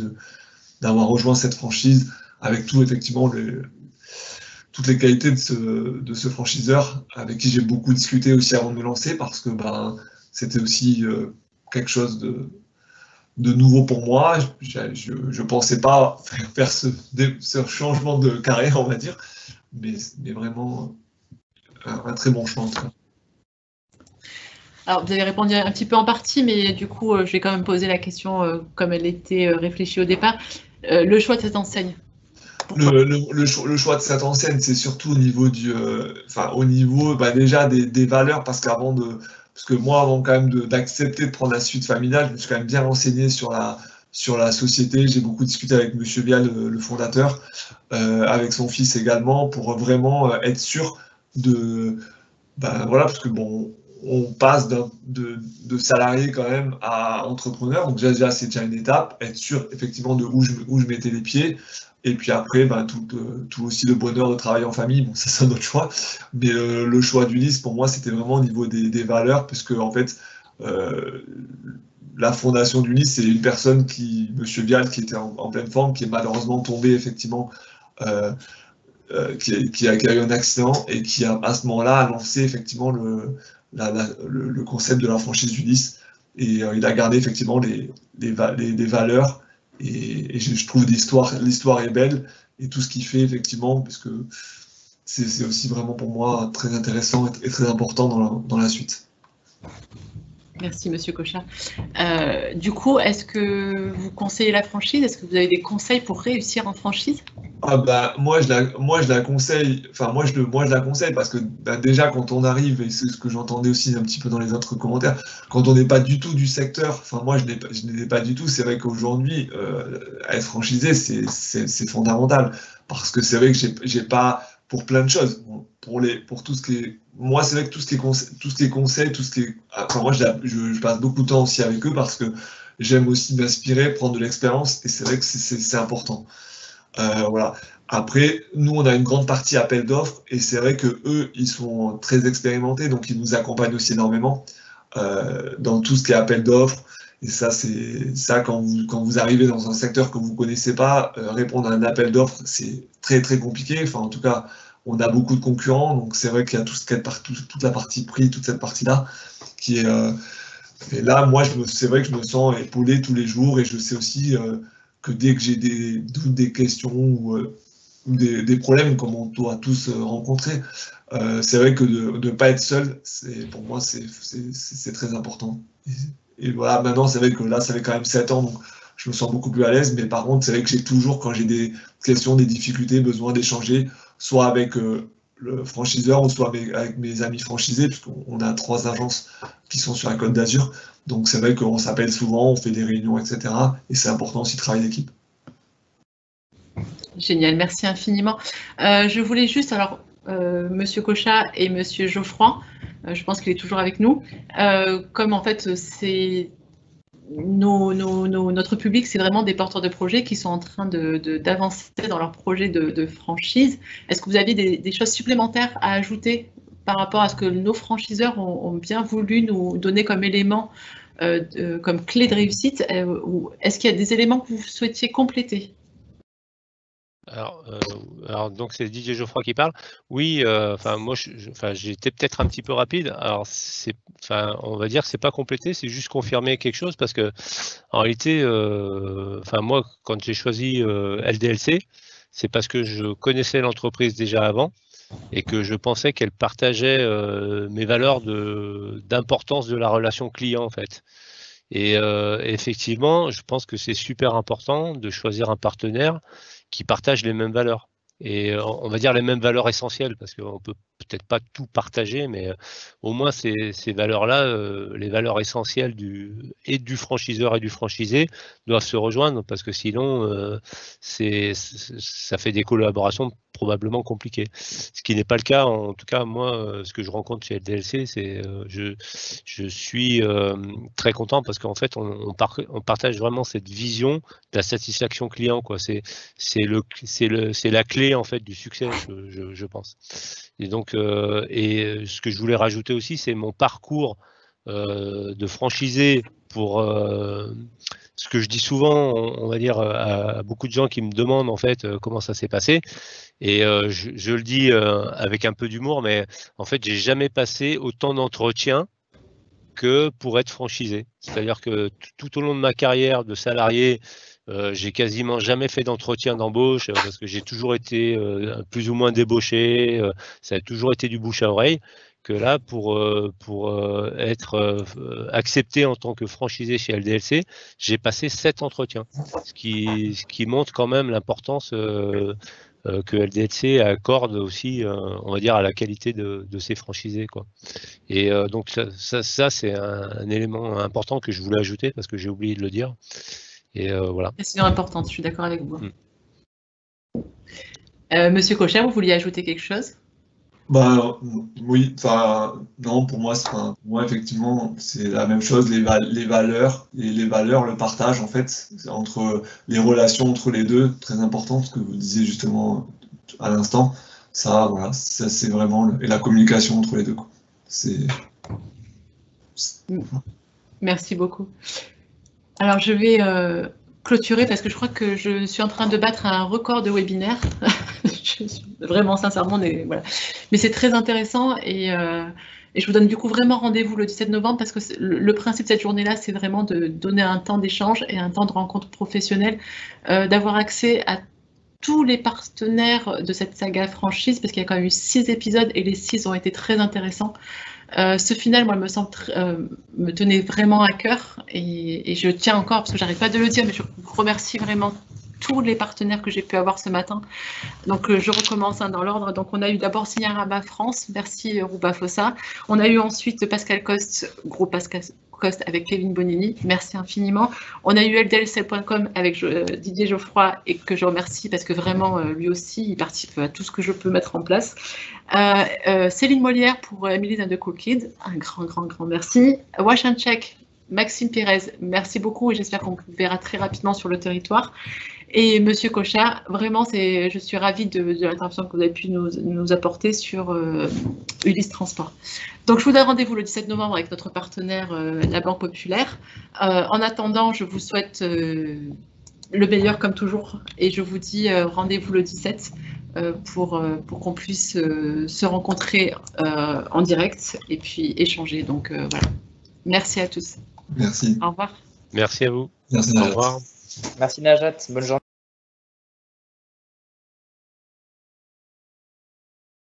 d'avoir rejoint cette franchise avec tout effectivement toutes les qualités de ce franchiseur avec qui j'ai beaucoup discuté aussi avant de me lancer parce que c'était aussi quelque chose nouveau pour moi. Je ne pensais pas faire ce changement de carrière, on va dire, mais vraiment un très bon choix en tout cas.
Alors, vous avez répondu un petit peu en partie, mais du coup, je vais quand même poser la question comme elle était réfléchie au départ. Le choix de cette enseigne.
Le choix de cette enseigne, c'est surtout au niveau déjà des valeurs, parce que moi, avant quand même d'accepter de prendre la suite familiale, je me suis quand même bien renseigné sur la société. J'ai beaucoup discuté avec Monsieur Vial, le fondateur, avec son fils également, pour vraiment être sûr voilà, parce que bon, on passe de salarié quand même à entrepreneur, donc déjà c'est déjà une étape, être sûr effectivement de où je mettais les pieds. Et puis après, tout aussi le bonheur de travailler en famille, bon, ça c'est un autre choix. Mais le choix d'Ulysse, pour moi, c'était vraiment au niveau des valeurs, puisque en fait, la fondation d'Ulysse, c'est une personne Monsieur Vial, qui était en pleine forme, qui est malheureusement tombé effectivement, qui a eu un accident et qui à ce moment-là a lancé effectivement le concept de la franchise d'Ulysse. Et il a gardé effectivement les valeurs. Et je trouve l'histoire est belle, et tout ce qu'il fait effectivement, parce que c'est aussi vraiment pour moi très intéressant et très important dans la suite.
Merci Monsieur Cochard. Du coup, est-ce que vous conseillez la franchise? Est-ce que vous avez des conseils pour réussir en franchise?
Moi je la conseille, moi je la conseille parce que déjà quand on arrive, et c'est ce que j'entendais aussi un petit peu dans les autres commentaires, quand on n'est pas du tout du secteur, moi je n'ai pas du tout, c'est vrai qu'aujourd'hui être franchisé c'est fondamental, parce que c'est vrai que j'ai pas, pour plein de choses, pour tout ce qui est, moi c'est vrai que tout ce qui est conseil, moi je passe beaucoup de temps aussi avec eux, parce que j'aime aussi m'inspirer, prendre de l'expérience, et c'est vrai que c'est important. Voilà. Après, nous, on a une grande partie appel d'offres, et c'est vrai que eux, ils sont très expérimentés, donc ils nous accompagnent aussi énormément dans tout ce qui est appel d'offres. Et ça, quand vous arrivez dans un secteur que vous connaissez pas, répondre à un appel d'offres, c'est très très compliqué. Enfin, en tout cas, on a beaucoup de concurrents, donc c'est vrai qu'il y a toute la partie prix, toute cette partie-là qui est. Et là, moi, c'est vrai que je me sens épaulé tous les jours, et je sais aussi que dès que j'ai des doutes, des questions ou des problèmes, comme on doit tous rencontrer, c'est vrai que de ne pas être seul, pour moi, c'est très important. Et voilà, maintenant, c'est vrai que là, ça fait quand même 7 ans, donc je me sens beaucoup plus à l'aise. Mais par contre, c'est vrai que j'ai toujours, quand j'ai des questions, des difficultés, besoin d'échanger, soit avec le franchiseur, ou soit avec mes amis franchisés, puisqu'on a 3 agences qui sont sur la Côte d'Azur. Donc c'est vrai qu'on s'appelle souvent, on fait des réunions, etc. Et c'est important aussi de travailler d'équipe.
Génial, merci infiniment. Je voulais juste, alors, Monsieur Cochat et Monsieur Geoffroy, je pense qu'il est toujours avec nous, comme en fait c'est notre public, c'est vraiment des porteurs de projets qui sont en train d'avancer dans leur projet de franchise. Est-ce que vous avez des choses supplémentaires à ajouter par rapport à ce que nos franchiseurs ont bien voulu nous donner comme élément, comme clé de réussite, ou est-ce qu'il y a des éléments que vous souhaitiez compléter?
Alors donc c'est Didier Geoffroy qui parle. Oui, moi j'ai été peut-être un petit peu rapide. Alors on va dire que c'est pas complété, c'est juste confirmer quelque chose, parce que en réalité, moi quand j'ai choisi LDLC, c'est parce que je connaissais l'entreprise déjà avant et que je pensais qu'elle partageait mes valeurs d'importance de la relation client en fait. Et effectivement, je pense que c'est super important de choisir un partenaire qui partagent les mêmes valeurs. Et on va dire les mêmes valeurs essentielles, parce qu'on peut peut-être pas tout partager, mais au moins ces valeurs-là, les valeurs essentielles du franchiseur et du franchisé doivent se rejoindre, parce que sinon ça fait des collaborations probablement compliquées. Ce qui n'est pas le cas, en tout cas moi, ce que je rencontre chez LDLC, c'est je suis très content, parce qu'en fait on partage vraiment cette vision de la satisfaction client, quoi. C'est la clé en fait du succès, je pense. Et donc, ce que je voulais rajouter aussi, c'est mon parcours de franchisé, pour ce que je dis souvent, on va dire, à beaucoup de gens qui me demandent en fait comment ça s'est passé. Et je le dis avec un peu d'humour, mais en fait, j'ai jamais passé autant d'entretiens que pour être franchisé. C'est-à-dire que tout au long de ma carrière de salarié, j'ai quasiment jamais fait d'entretien d'embauche parce que j'ai toujours été plus ou moins débauché, ça a toujours été du bouche à oreille. Que là, pour être accepté en tant que franchisé chez LDLC, j'ai passé 7 entretiens, ce qui montre quand même l'importance que LDLC accorde aussi, on va dire, à la qualité de ses franchisés, quoi. Et donc ça c'est un élément important que je voulais ajouter parce que j'ai oublié de le dire. Et voilà.
C'est important, je suis d'accord avec vous. Monsieur Cochet, vous vouliez ajouter quelque chose?
Bah oui, enfin non, pour moi, effectivement, c'est la même chose, les valeurs, le partage en fait, entre les relations entre les deux, très important, ce que vous disiez justement à l'instant, ça, voilà, ça c'est vraiment, et la communication entre les deux, quoi.
Merci beaucoup. Alors je vais clôturer parce que je crois que je suis en train de battre un record de webinaire. Vraiment, sincèrement, voilà. Mais c'est très intéressant et je vous donne du coup vraiment rendez-vous le 17 novembre parce que le principe de cette journée-là, c'est vraiment de donner un temps d'échange et un temps de rencontre professionnelle, d'avoir accès à tous les partenaires de cette saga franchise parce qu'il y a quand même eu 6 épisodes et les 6 ont été très intéressants. Ce final, moi, me tenait vraiment à cœur et je tiens encore, parce que j'arrête pas de le dire, mais je remercie vraiment tous les partenaires que j'ai pu avoir ce matin. Donc, je recommence dans l'ordre. Donc, on a eu d'abord Signarama France, merci Rouba Fossa. On a eu ensuite Pascal Coste, groupe Pascal Coste avec Kevin Bonini, merci infiniment. On a eu LDLC.com avec Didier Geoffroy et que je remercie parce que vraiment, lui aussi, il participe à tout ce que je peux mettre en place. Céline Molière pour Emily's and the Cool Kids, un grand merci. Wash and Check, Maxime Pérez, merci beaucoup et j'espère qu'on vous verra très rapidement sur le territoire. Et Monsieur Cochard, vraiment, je suis ravie de l'intervention que vous avez pu nous apporter sur Ulysse Transport. Donc, je vous donne rendez-vous le 17 novembre avec notre partenaire, la Banque Populaire. En attendant, je vous souhaite le meilleur comme toujours et je vous dis rendez-vous le 17 pour qu'on puisse se rencontrer en direct et puis échanger. Donc, voilà. Merci à tous.
Merci.
Au revoir.
Merci à vous.
Merci,
au revoir.
Merci Najat, bonne journée.